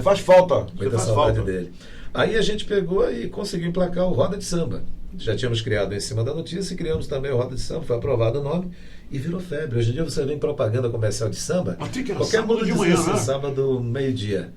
Speaker 1: faz falta.
Speaker 2: Muita saudade dele. Aí a gente pegou e conseguiu emplacar o Roda de Samba. Já tínhamos criado em cima da notícia e criamos também o Roda de Samba. Foi aprovado o nome e virou febre. Hoje em dia você vê em propaganda comercial de samba.
Speaker 1: Qualquer mundo de manhã, né?
Speaker 2: Sábado, meio-dia.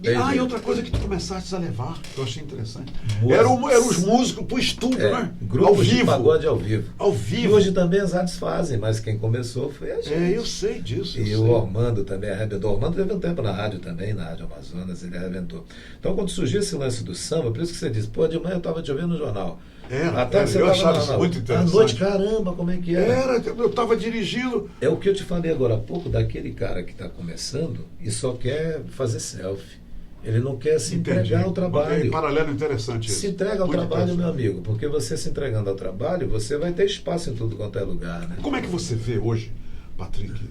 Speaker 1: E outra coisa que tu começaste a levar, que eu achei interessante. Eram os músicos pro estúdio, né?
Speaker 2: Grupos de pagode ao vivo.
Speaker 1: Ao vivo.
Speaker 2: E hoje também as rádios fazem, mas quem começou foi a gente.
Speaker 1: Eu sei disso.
Speaker 2: E o Ormando também arrebentou. O Ormando teve um tempo na rádio também, na Rádio Amazonas, ele arrebentou. Então quando surgiu esse lance do samba, por isso que você disse, de manhã eu estava te ouvindo no jornal.
Speaker 1: Eu achava isso muito interessante.
Speaker 2: À noite, caramba, como é que era?
Speaker 1: Eu estava dirigindo.
Speaker 2: É o que eu te falei agora há pouco, daquele cara que está começando e só quer fazer selfie. Ele não quer se entregar ao trabalho.
Speaker 1: Paralelo interessante isso.
Speaker 2: Se entrega ao trabalho, meu amigo, porque você se entregando ao trabalho, você vai ter espaço em tudo quanto é lugar, né?
Speaker 1: Como é que você vê hoje, Patrick,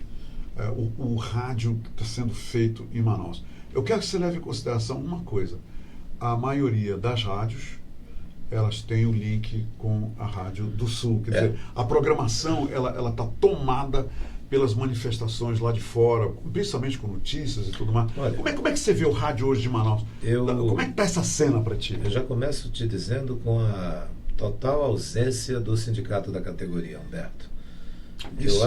Speaker 1: o rádio que está sendo feito em Manaus? Eu quero que você leve em consideração uma coisa. A maioria das rádios, elas têm o link com a Rádio do Sul. Quer dizer, a programação, ela está tomada pelas manifestações lá de fora, principalmente com notícias e tudo mais.
Speaker 2: Olha,
Speaker 1: como é que você vê o rádio hoje de Manaus? Como é que está essa cena para ti?
Speaker 2: Eu já começo te dizendo com a total ausência do sindicato da categoria, Humberto.
Speaker 1: Isso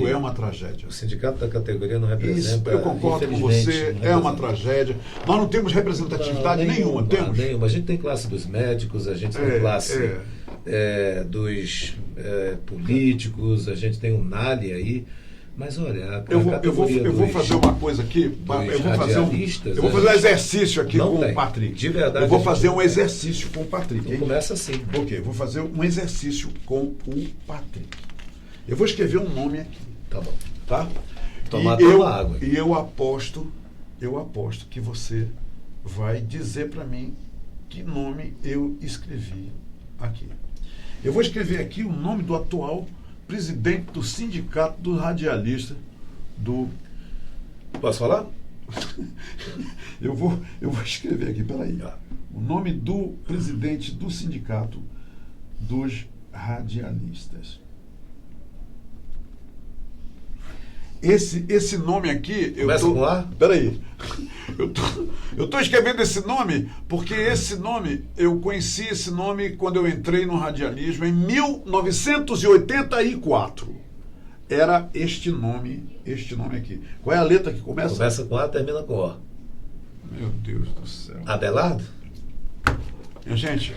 Speaker 1: é uma tragédia.
Speaker 2: O sindicato da categoria não representa.
Speaker 1: Eu concordo com você, é uma tragédia. Nós não temos representatividade nenhuma, temos?
Speaker 2: Nenhuma. A gente tem classe dos médicos, a gente tem classe dos políticos, a gente tem um NALI aí. Mas olha,
Speaker 1: eu vou fazer uma coisa aqui. Eu vou fazer um exercício aqui com o Patrick.
Speaker 2: De verdade.
Speaker 1: Eu vou fazer um exercício com o Patrick.
Speaker 2: Então começa assim.
Speaker 1: Ok, vou fazer um exercício com o Patrick. Eu vou escrever um nome aqui.
Speaker 2: Tá bom.
Speaker 1: Tá?
Speaker 2: Tomar água.
Speaker 1: E eu aposto que você vai dizer para mim que nome eu escrevi aqui. Eu vou escrever aqui o nome do atual presidente do Sindicato dos Radialistas do...
Speaker 2: Posso falar?
Speaker 1: eu vou escrever aqui, peraí. O nome do presidente do Sindicato dos Radialistas. Esse nome aqui...
Speaker 2: Começa com A?
Speaker 1: Peraí. Eu tô escrevendo esse nome porque esse nome, eu conheci esse nome quando eu entrei no radialismo em 1984. Era este nome aqui. Qual é a letra que começa?
Speaker 2: Começa com A, termina com O.
Speaker 1: Meu Deus do céu.
Speaker 2: Abelardo?
Speaker 1: Minha gente,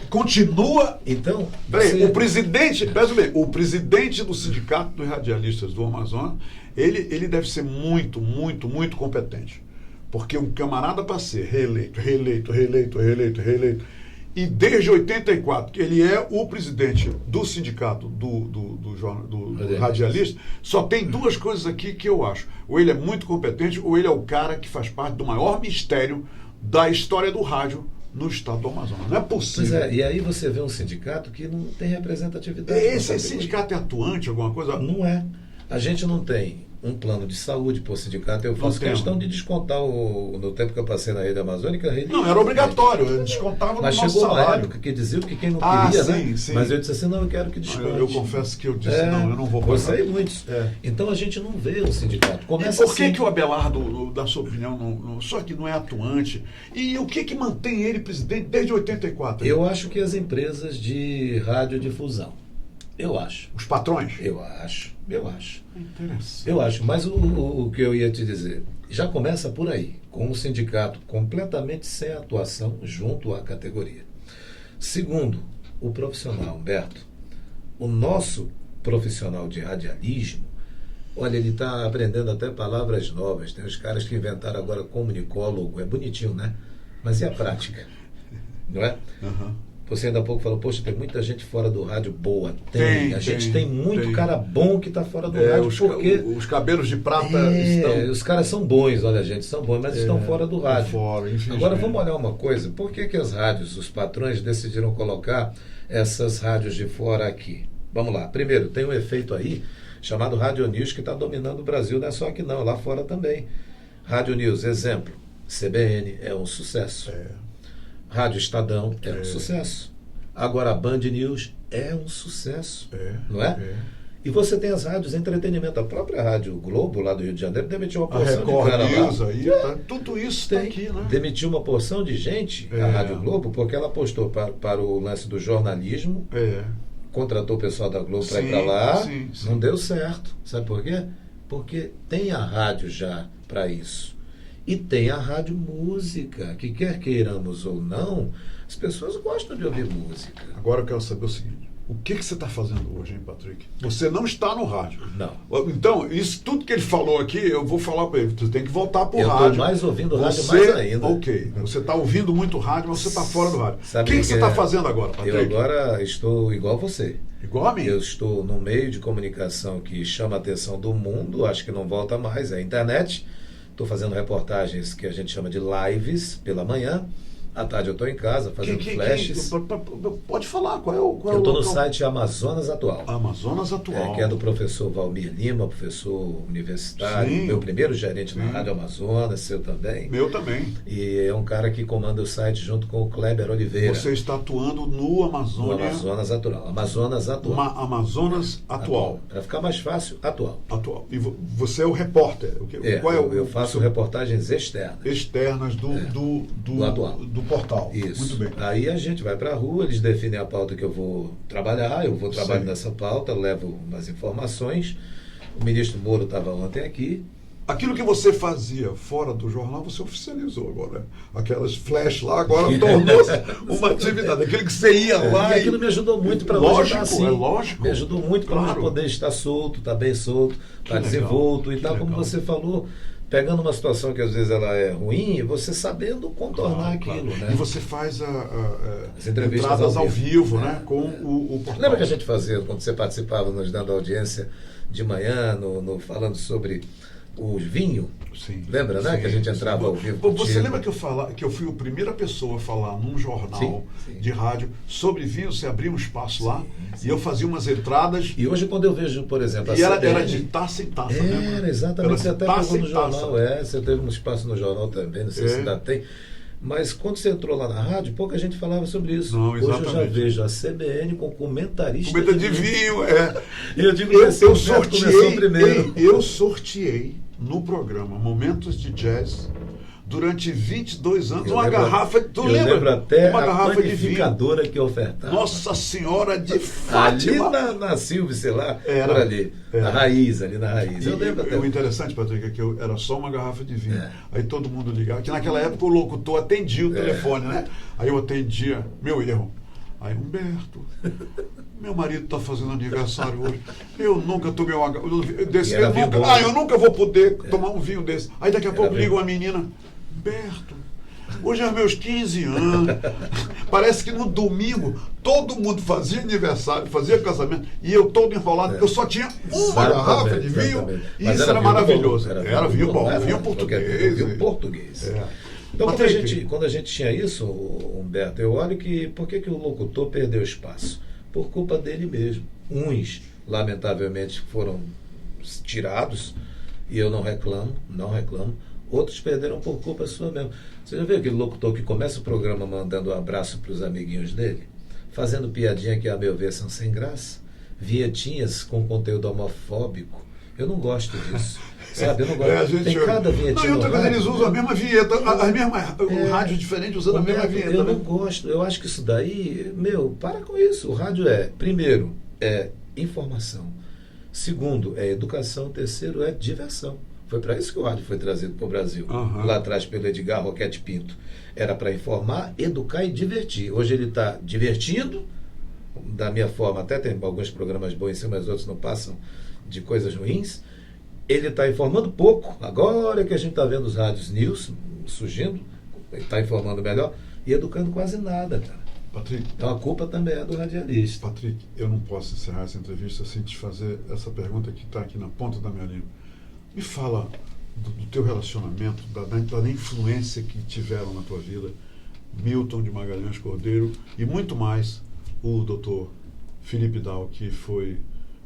Speaker 1: continua.
Speaker 2: Então,
Speaker 1: peraí, o presidente do Sindicato dos Radialistas do Amazonas, ele deve ser muito, muito, muito competente. Porque um camarada para ser reeleito. E desde 84, que ele é o presidente do sindicato do radialista, só tem duas coisas aqui que eu acho. Ou ele é muito competente, ou ele é o cara que faz parte do maior mistério da história do rádio no estado do Amazonas. Não é possível.
Speaker 2: Pois e aí você vê um sindicato que não tem representatividade.
Speaker 1: Esse sindicato é atuante, alguma coisa?
Speaker 2: Não é. A gente não tem um plano de saúde por sindicato. Eu faço questão de descontar no tempo que eu passei na rede amazônica.
Speaker 1: Não, era obrigatório, eu descontava no nosso salário. Mas chegou uma época
Speaker 2: que dizia que quem não queria,
Speaker 1: sim,
Speaker 2: né?
Speaker 1: Sim.
Speaker 2: Mas eu disse assim, não, eu quero que desconte.
Speaker 1: Eu confesso que eu disse, eu não vou pagar.
Speaker 2: Você e muitos. Então a gente não vê o sindicato. Começa
Speaker 1: e por que o Abelardo, da sua opinião, só que não é atuante? E o que mantém ele presidente desde 84?
Speaker 2: Eu acho que as empresas de radiodifusão. Eu acho.
Speaker 1: Os patrões?
Speaker 2: Eu acho.
Speaker 1: Interessante.
Speaker 2: Eu acho, mas o que eu ia te dizer, já começa por aí, com um sindicato completamente sem atuação junto à categoria. Segundo, o profissional, Humberto, o nosso profissional de radialismo, olha, ele está aprendendo até palavras novas. Tem os caras que inventaram agora comunicólogo, é bonitinho, né? Mas e a prática? Não é?
Speaker 1: Aham.
Speaker 2: Você ainda há pouco falou, poxa, tem muita gente fora do rádio boa. A gente tem muito cara bom que está fora do rádio. Porque
Speaker 1: os cabelos de prata estão...
Speaker 2: Os caras são bons, olha, gente, são bons, mas estão fora do rádio. Agora vamos olhar uma coisa, por que as rádios, os patrões decidiram colocar essas rádios de fora aqui? Vamos lá, primeiro, tem um efeito aí chamado Rádio News que está dominando o Brasil, não é só aqui não, lá fora também. Rádio News, exemplo, CBN é um sucesso. Rádio Estadão é um sucesso. Agora a Band News é um sucesso, não é? E você tem as rádios entretenimento, a própria Rádio Globo, lá do Rio de Janeiro, demitiu uma porção de cara
Speaker 1: News
Speaker 2: lá.
Speaker 1: Aí, tudo isso está aqui, né?
Speaker 2: Demitiu uma porção de gente, a Rádio Globo, porque ela apostou para o lance do jornalismo, contratou o pessoal da Globo para ir para lá, não deu certo. Sabe por quê? Porque tem a rádio já para isso. E tem a rádio música, que quer queiramos ou não, as pessoas gostam de ouvir música.
Speaker 1: Agora eu quero saber o seguinte, o que você está fazendo hoje, hein, Patrick? Você não está no rádio.
Speaker 2: Não.
Speaker 1: Então, isso tudo que ele falou aqui, eu vou falar para ele, você tem que voltar para o rádio.
Speaker 2: Eu estou mais ouvindo rádio mais ainda.
Speaker 1: Ok, você está ouvindo muito rádio, mas você está fora do rádio. O
Speaker 2: que
Speaker 1: você está fazendo agora, Patrick?
Speaker 2: Eu agora estou igual você.
Speaker 1: Igual a mim?
Speaker 2: Eu estou no meio de comunicação que chama a atenção do mundo, acho que não volta mais, é a internet. Estou fazendo reportagens que a gente chama de lives pela manhã. À tarde eu estou em casa fazendo flashes.
Speaker 1: Pode falar, qual é
Speaker 2: eu estou no site Amazonas Atual.
Speaker 1: Amazonas Atual.
Speaker 2: Que é do professor Valmir Lima, professor universitário, meu primeiro gerente na Rádio Amazonas, seu também.
Speaker 1: Meu também.
Speaker 2: E é um cara que comanda o site junto com o Kleber Oliveira.
Speaker 1: Você está atuando no Amazônia.
Speaker 2: No Amazonas Atual. Amazonas Atual.
Speaker 1: Amazonas Atual.
Speaker 2: Para ficar mais fácil, atual.
Speaker 1: Atual. E você é o repórter.
Speaker 2: Eu faço reportagens externas.
Speaker 1: Externas do
Speaker 2: atual.
Speaker 1: Do portal.
Speaker 2: Isso.
Speaker 1: Muito bem.
Speaker 2: Aí a gente vai para a rua, eles definem a pauta que eu vou trabalhar, eu vou trabalhar nessa pauta, levo umas informações. O ministro Moro estava ontem aqui.
Speaker 1: Aquilo que você fazia fora do jornal, você oficializou agora. Aquelas flash lá, agora tornou-se uma atividade. Aquilo que você ia lá.
Speaker 2: E aquilo me ajudou muito para hoje estar assim.
Speaker 1: É lógico.
Speaker 2: Me ajudou muito para hoje poder estar solto, estar bem solto, estar desenvolto e tal, como você falou. Pegando uma situação que às vezes ela é ruim, você sabendo contornar aquilo, né?
Speaker 1: E você faz
Speaker 2: as entrevistas
Speaker 1: entradas ao vivo, né? Com o portal.
Speaker 2: Lembra que a gente fazia, quando você participava, nos dando audiência de manhã, falando sobre o vinho?
Speaker 1: Sim.
Speaker 2: Lembra, né? Que a gente entrava ao vivo.
Speaker 1: Você lembra que eu fui a primeira pessoa a falar num jornal de rádio sobre vinho? Você abria um espaço lá e eu fazia umas entradas.
Speaker 2: E hoje, quando eu vejo, por exemplo,
Speaker 1: e era de taça em taça, né?
Speaker 2: Era, exatamente. Você até pegou no jornal. Você teve um espaço no jornal também, não sei se ainda tem. Mas quando você entrou lá na rádio, pouca gente falava sobre isso.
Speaker 1: Não,
Speaker 2: hoje eu já vejo a CBN com comentarista
Speaker 1: de vinho.
Speaker 2: E eu digo que começou primeiro.
Speaker 1: Eu sorteei no programa Momentos de Jazz durante 22 anos uma garrafa. Tu lembra?
Speaker 2: Lembro até
Speaker 1: uma garrafa de
Speaker 2: panificadora que ofertava.
Speaker 1: Nossa Senhora de Fátima.
Speaker 2: Ali na Silvia, sei lá, por ali. Na raiz, ali na raiz. Eu lembro até.
Speaker 1: O interessante, Patrick, é que era só uma garrafa de vinho. Aí todo mundo ligava. Que naquela época o locutor atendia o telefone, né? Aí eu atendia, meu erro. Aí, Humberto, meu marido está fazendo aniversário hoje. Eu nunca tomei desse. Eu nunca vou poder tomar um vinho desse. Aí daqui a pouco liga uma menina. Humberto, hoje é meus 15 anos. Parece que no domingo todo mundo fazia aniversário, fazia casamento, e eu todo enrolado, porque eu só tinha uma garrafa de vinho, e isso era maravilhoso. Era vinho bom, vinho português.
Speaker 2: Vinho português. Então, quando a gente tinha isso, Humberto, eu olho que por que o locutor perdeu espaço? Por culpa dele mesmo. Uns, lamentavelmente, foram tirados, e eu não reclamo. Outros perderam por culpa sua mesmo. Você já viu aquele locutor que começa o programa mandando um abraço para os amiguinhos dele? Fazendo piadinha que, a meu ver, são sem graça? Vinhetinhas com conteúdo homofóbico? Eu não gosto disso. Sabe? Eu não gosto. Tem cada vinhetinha.
Speaker 1: Não, e outra coisa, eles usam a mesma vinheta, o rádio diferente usando a mesma vinheta.
Speaker 2: Eu não gosto. Eu acho que isso daí, para com isso. O rádio primeiro, é informação. Segundo, é educação. Terceiro, é diversão. Foi para isso que o rádio foi trazido para o Brasil. Lá atrás, pelo Edgar Roquete Pinto. Era para informar, educar e divertir. Hoje ele está divertindo, da minha forma, até tem alguns programas bons, mas outros não passam de coisas ruins. Ele está informando pouco. Agora que a gente está vendo os rádios news surgindo, está informando melhor e educando quase nada, cara.
Speaker 1: Patrick,
Speaker 2: Então a culpa também é do radialista.
Speaker 1: Patrick, eu não posso encerrar essa entrevista sem te fazer essa pergunta que está aqui na ponta da minha língua. Me fala do teu relacionamento, da influência que tiveram na tua vida Milton de Magalhães Cordeiro e muito mais o doutor Felipe Dal, que foi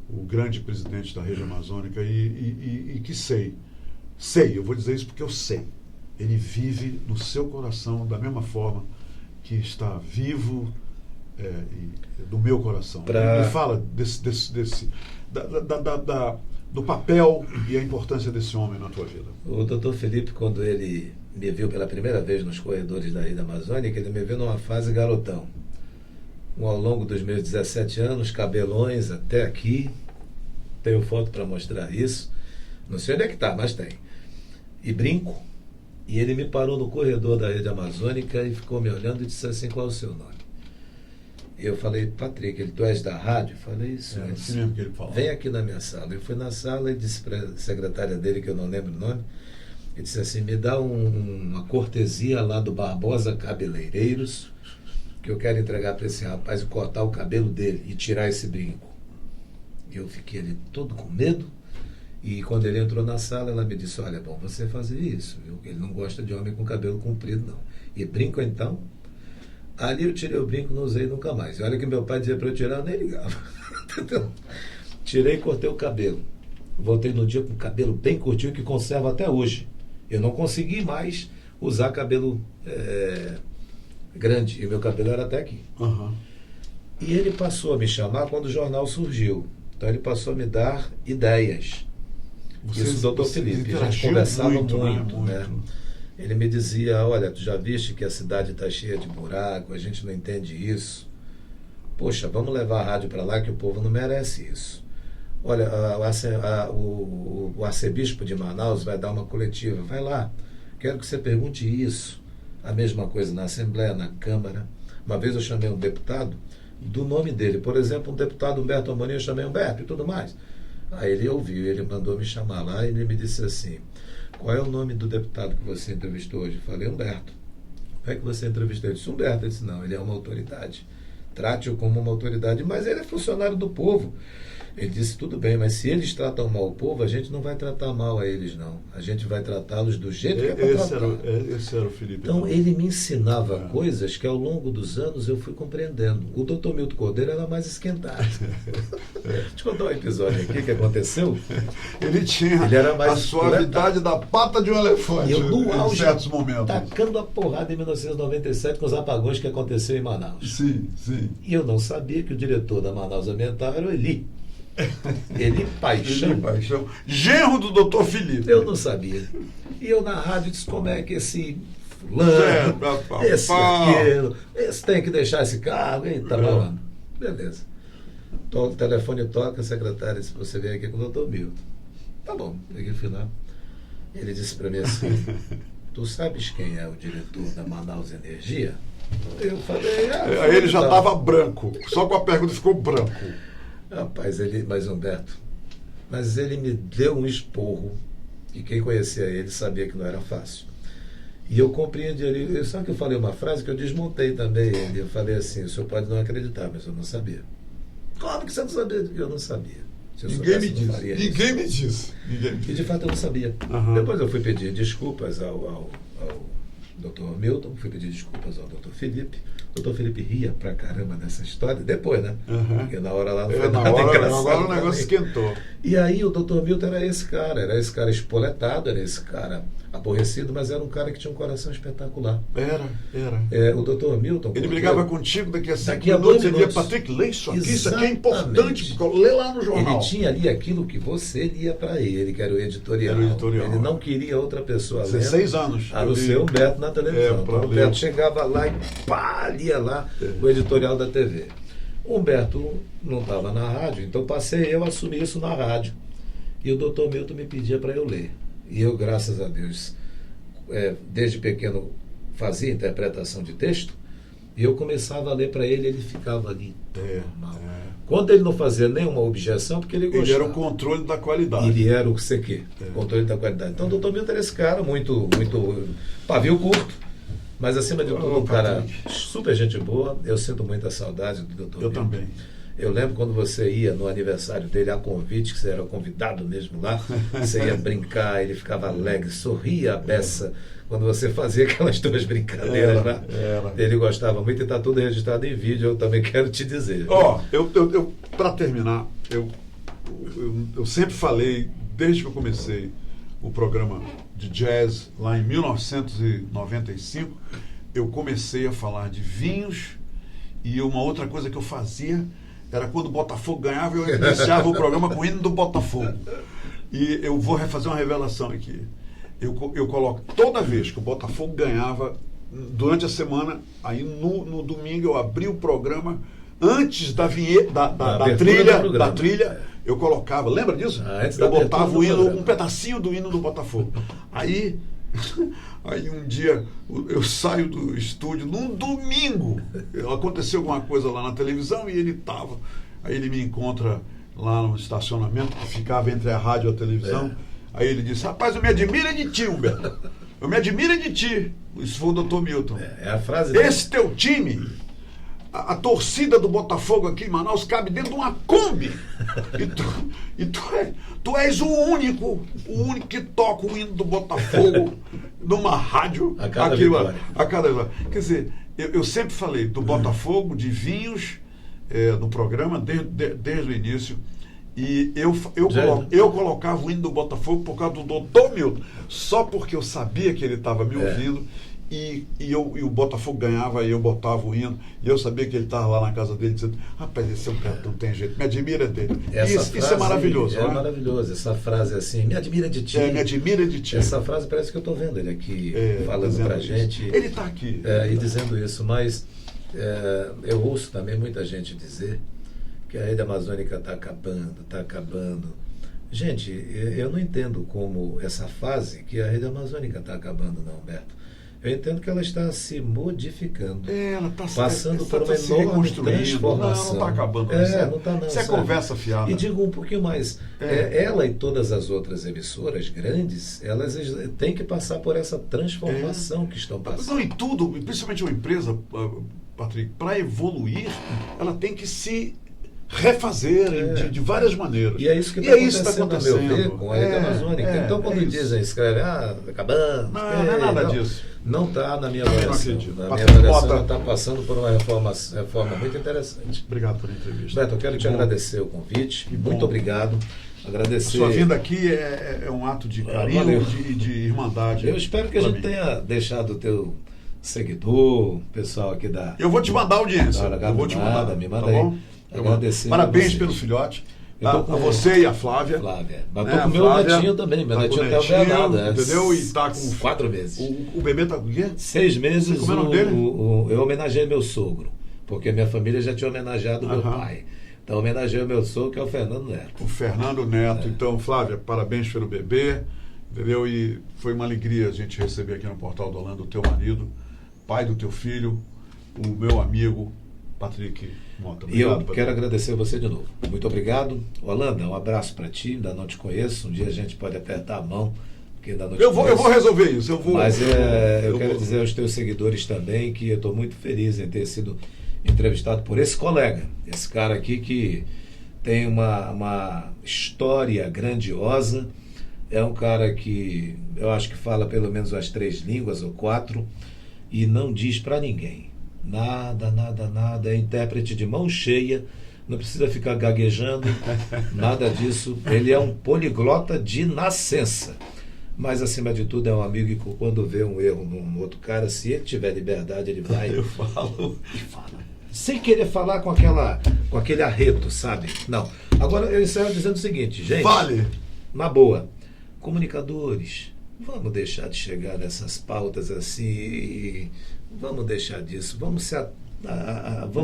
Speaker 1: o grande presidente da Rede Amazônica e que sei, eu vou dizer isso porque eu sei, ele vive no seu coração da mesma forma que está vivo do meu coração. Me fala do papel e a importância desse homem na tua vida.
Speaker 2: O doutor Felipe, quando ele me viu pela primeira vez nos corredores da Rede Amazônica, ele me viu numa fase garotão. Ao longo dos meus 17 anos, cabelões até aqui, tenho foto para mostrar isso, não sei onde é que está, mas tem. E brinco. E ele me parou no corredor da Rede Amazônica e ficou me olhando e disse assim: qual é o seu nome? Eu falei: Patrick. Tu és da rádio? Falei: isso.
Speaker 1: Assim mesmo que ele falou.
Speaker 2: Vem aqui na minha sala. Eu fui na sala e disse para a secretária dele, que eu não lembro o nome, ele disse assim: me dá uma cortesia lá do Barbosa Cabeleireiros, que eu quero entregar para esse rapaz e cortar o cabelo dele e tirar esse brinco. E eu fiquei ali todo com medo. E quando ele entrou na sala, ela me disse: olha, é bom você fazer isso, viu? Ele não gosta de homem com cabelo comprido, não. E brinco, então? Ali eu tirei o brinco, não usei nunca mais. E olha que meu pai dizia para eu tirar, eu nem ligava. Tirei e cortei o cabelo. Voltei no dia com o cabelo bem curtinho, que conserva até hoje. Eu não consegui mais usar cabelo grande. E meu cabelo era até aqui.
Speaker 1: Uhum.
Speaker 2: E ele passou a me chamar quando o jornal surgiu. Então ele passou a me dar ideias. Isso, doutor Felipe, a gente conversava muito. Né? Ele me dizia: olha, tu já viste que a cidade está cheia de buraco, a gente não entende isso. Poxa, vamos levar a rádio para lá, que o povo não merece isso. Olha, o arcebispo de Manaus vai dar uma coletiva, vai lá, quero que você pergunte isso. A mesma coisa na Assembleia, na Câmara. Uma vez eu chamei um deputado do nome dele, por exemplo, um deputado Humberto Amorim, eu chamei Humberto e tudo mais. Aí ele ouviu, ele mandou me chamar lá e ele me disse assim: qual é o nome do deputado que você entrevistou hoje? Eu falei: Humberto. Como é que você entrevistou? Ele disse: Humberto. Ele disse: não, ele é uma autoridade. Trate-o como uma autoridade, mas ele é funcionário do povo. Ele disse: tudo bem, mas se eles tratam mal o povo, a gente não vai tratar mal a eles, não. A gente vai tratá-los do jeito que é para tratar.
Speaker 1: Esse era o Felipe.
Speaker 2: Então, ele me ensinava coisas que ao longo dos anos eu fui compreendendo. O doutor Milton Cordeiro era mais esquentado. Deixa eu contar um episódio aqui que aconteceu.
Speaker 1: Ele era mais a suavidade da pata de um elefante.
Speaker 2: Eu, no auge,
Speaker 1: em certos momentos,
Speaker 2: tacando a porrada em 1997 com os apagões que aconteceu em Manaus.
Speaker 1: Sim.
Speaker 2: E eu não sabia que o diretor da Manaus Ambiental era o Eli. Eli Paixão.
Speaker 1: Genro do doutor Felipe.
Speaker 2: Eu não sabia. E eu na rádio disse: como é que esse fulano, esse aquilo, esse tem que deixar esse cargo. Eita, falando. Beleza. O telefone toca, a secretária disse: você vem aqui com o doutor Milton. Tá bom, eu fui lá. Ele disse para mim assim: tu sabes quem é o diretor da Manaus Energia? Eu falei:
Speaker 1: aí ele já estava branco, só com a pergunta ficou branco.
Speaker 2: Rapaz, mas Humberto, mas ele me deu um esporro, e quem conhecia ele sabia que não era fácil. E eu compreendi ali, só que eu falei uma frase que eu desmontei também ele. Eu falei assim: o senhor pode não acreditar, mas eu não sabia. Como que você não sabia? Eu não sabia.
Speaker 1: Ninguém me disse.
Speaker 2: E de fato eu não sabia. Uhum. Depois eu fui pedir desculpas ao doutor Milton, fui pedir desculpas ao doutor Felipe. O doutor Felipe ria pra caramba dessa história, depois, né? Uhum. Porque na hora lá não foi nada engraçado.
Speaker 1: Agora o negócio esquentou.
Speaker 2: E aí o doutor Milton era esse cara espoletado, era esse cara aborrecido, mas era um cara que tinha um coração espetacular.
Speaker 1: Era.
Speaker 2: O doutor Milton...
Speaker 1: Ele brigava contigo daqui a 5 minutos, ele dizia: Patrick, lê isso aqui, isso aqui é importante, lê lá no jornal.
Speaker 2: Ele tinha ali aquilo que você lia para ele, que era o editorial. Ele não queria outra pessoa lendo.
Speaker 1: 16 anos.
Speaker 2: A não ser o Humberto na televisão. O Humberto chegava lá e lia lá o editorial da TV. O Humberto não estava na rádio, então passei eu a assumir isso na rádio. E o doutor Milton me pedia para eu ler. E eu, graças a Deus, desde pequeno fazia interpretação de texto, e eu começava a ler para ele, ele ficava ali normal. Quando ele não fazia nenhuma objeção, porque ele gostava.
Speaker 1: Ele era o controle da qualidade.
Speaker 2: Ele era o CQ, controle da qualidade. Então o doutor Milton era esse cara muito pavio curto, Mas, acima de tudo, um cara super gente boa. Eu sinto muita saudade do doutor.
Speaker 1: Eu também.
Speaker 2: Eu lembro quando você ia no aniversário dele, a convite, que você era convidado mesmo lá, você ia brincar, ele ficava alegre, sorria a beça quando você fazia aquelas duas brincadeiras lá. Ele gostava muito e está tudo registrado em vídeo, eu também quero te dizer.
Speaker 1: Para terminar, eu sempre falei, desde que eu comecei o programa de jazz lá em 1995, eu comecei a falar de vinhos, e uma outra coisa que eu fazia era quando o Botafogo ganhava, eu iniciava o programa com o hino do Botafogo. E eu vou fazer uma revelação aqui. Eu coloco, toda vez que o Botafogo ganhava, durante a semana, aí no domingo eu abri o programa, antes da vinheta, da trilha, eu colocava, lembra disso? Eu botava o hino, um pedacinho do hino do Botafogo. Aí um dia eu saio do estúdio num domingo, aconteceu alguma coisa lá na televisão e ele estava, aí ele me encontra lá no estacionamento que ficava entre a rádio e a televisão. Aí ele disse: rapaz, eu me admiro de ti, Humberto, eu me admiro de ti. Isso foi o Dr. Milton.
Speaker 2: É a frase dele.
Speaker 1: Esse teu time, a torcida do Botafogo aqui em Manaus cabe dentro de uma Kombi. E tu és o único que toca o hino do Botafogo numa rádio.
Speaker 2: A cada vitória.
Speaker 1: Quer dizer, eu sempre falei do Botafogo, de vinhos, no programa, desde o início. E eu colocava o hino do Botafogo por causa do Dr. Milton. Só porque eu sabia que ele estava me ouvindo. E o Botafogo ganhava e eu botava o hino, e eu sabia que ele estava lá na casa dele dizendo: rapaz, esse é um cara que não tem jeito, me admira dele. Isso é maravilhoso.
Speaker 2: É maravilhoso, essa frase assim, me admira de ti.
Speaker 1: Me admira de ti.
Speaker 2: Essa frase parece que eu estou vendo ele aqui falando pra gente.
Speaker 1: Ele está aqui.
Speaker 2: E dizendo isso, mas eu ouço também muita gente dizer que a rede amazônica está acabando. Gente, eu não entendo como essa fase que a rede amazônica está acabando, não, Humberto. Eu entendo que ela está se modificando,
Speaker 1: ela está
Speaker 2: passando por uma enorme transformação.
Speaker 1: Não está acabando.
Speaker 2: Não está não.
Speaker 1: Isso é conversa fiada.
Speaker 2: E digo um pouquinho mais, ela e todas as outras emissoras grandes, elas têm que passar por essa transformação que estão passando.
Speaker 1: Não, e tudo, principalmente uma empresa, Patrick, para evoluir, ela tem que se refazer de várias maneiras.
Speaker 2: E é isso que está acontecendo, a meu ver, com a rede amazônica. Então, quando escrevem, acabando.
Speaker 1: Não é nada disso.
Speaker 2: Não está na minha avaliação. Na minha avaliação, ela está passando por uma reforma muito interessante.
Speaker 1: Obrigado pela entrevista.
Speaker 2: Beto, eu quero te agradecer o convite. Muito obrigado. Agradecer.
Speaker 1: A sua vinda aqui é um ato de carinho e de irmandade.
Speaker 2: Eu espero que a gente tenha deixado o teu seguidor, pessoal aqui da...
Speaker 1: Eu vou te mandar audiência.
Speaker 2: Eu vou te mandar. Me manda
Speaker 1: tá bom?
Speaker 2: aí. Agradecer.
Speaker 1: Parabéns pelo filhote. A você e a Flávia.
Speaker 2: Mas tô com o meu netinho também. Meu netinho até operado.
Speaker 1: Entendeu? E está com
Speaker 2: 4 meses.
Speaker 1: O bebê está com o quê?
Speaker 2: 6 meses.
Speaker 1: Como é o nome dele?
Speaker 2: Eu homenageei meu sogro. Porque minha família já tinha homenageado meu pai. Então homenageei o meu sogro, que é o Fernando Neto.
Speaker 1: O Fernando Neto. Então, Flávia, parabéns pelo bebê. Entendeu? E foi uma alegria a gente receber aqui no Portal do Holanda o teu marido, pai do teu filho, o meu amigo Patrick Mota.
Speaker 2: E eu quero agradecer você de novo. Muito obrigado. Holanda, um abraço para ti. Ainda não te conheço. Um dia a gente pode apertar a mão, porque ainda não te conheço.
Speaker 1: Eu vou resolver isso.
Speaker 2: Mas eu quero dizer aos teus seguidores também que eu estou muito feliz em ter sido entrevistado por esse colega, esse cara aqui que tem uma história grandiosa. É um cara que eu acho que fala pelo menos as 3 línguas ou 4 e não diz para ninguém. Nada. É intérprete de mão cheia, não precisa ficar gaguejando, nada disso. Ele é um poliglota de nascença. Mas, acima de tudo, é um amigo que, quando vê um erro num outro cara, se ele tiver liberdade, ele vai
Speaker 1: Eu falo.
Speaker 2: e fala. Sem querer falar com aquele arreto, sabe? Não. Agora, eu encerro dizendo o seguinte, gente.
Speaker 1: Vale.
Speaker 2: Na boa, comunicadores, vamos deixar de chegar nessas pautas assim, vamos deixar disso, vamos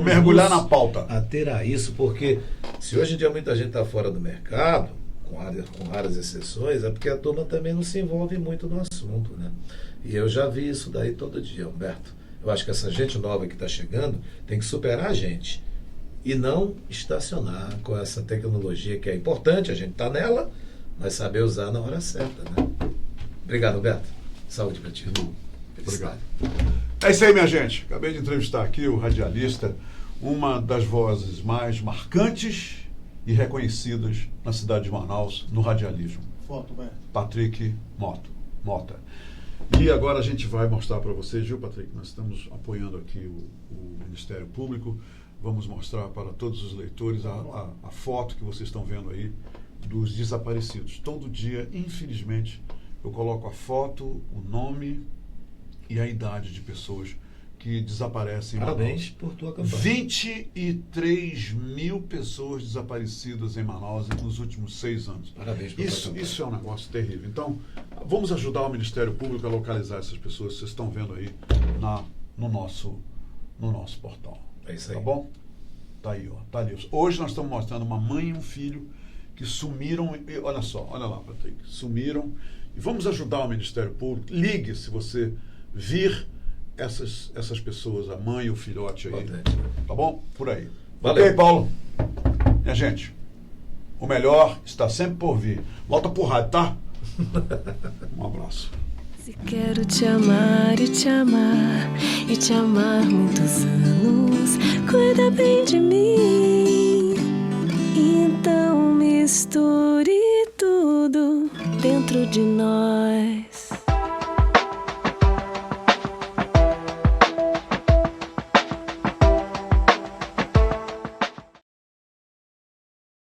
Speaker 1: mergulhar na pauta.
Speaker 2: A ter a isso, porque se hoje em dia muita gente está fora do mercado, com raras exceções, é porque a turma também não se envolve muito no assunto, né? E eu já vi isso daí todo dia, Humberto. Eu acho que essa gente nova que está chegando tem que superar a gente e não estacionar com essa tecnologia que é importante, a gente está nela, mas saber usar na hora certa, né? Obrigado, Humberto. Saúde para ti.
Speaker 1: Obrigado. É isso aí, minha gente. Acabei de entrevistar aqui o radialista, uma das vozes mais marcantes e reconhecidas na cidade de Manaus, no radialismo.
Speaker 3: Foto, vai.
Speaker 1: Patrick Mota. E agora a gente vai mostrar para vocês, viu, Patrick? Nós estamos apoiando aqui o Ministério Público. Vamos mostrar para todos os leitores a foto que vocês estão vendo aí dos desaparecidos. Todo dia, infelizmente, eu coloco a foto, o nome e a idade de pessoas que desaparecem em
Speaker 2: Parabéns
Speaker 1: Manaus.
Speaker 2: por tua campanha.
Speaker 1: 23 mil pessoas desaparecidas em Manaus nos últimos 6 anos.
Speaker 2: Parabéns por tua campanha.
Speaker 1: Isso é um negócio terrível. Então, vamos ajudar o Ministério Público a localizar essas pessoas que vocês estão vendo aí no nosso portal.
Speaker 2: É isso aí.
Speaker 1: Tá bom? Tá aí, ó. Tá ali. Hoje nós estamos mostrando uma mãe e um filho que sumiram. Olha só, olha lá, Patrick. Sumiram. E vamos ajudar o Ministério Público. Ligue se você vir essas pessoas, a mãe e o filhote aí.
Speaker 2: Importante.
Speaker 1: Tá bom? Por aí.
Speaker 2: Valeu.
Speaker 1: Ok, Paulo? Minha gente, o melhor está sempre por vir. Volta pro rádio, tá? Um abraço.
Speaker 4: Se quero te amar e te amar e te amar muitos anos, cuida bem de mim. Então misture tudo dentro de nós.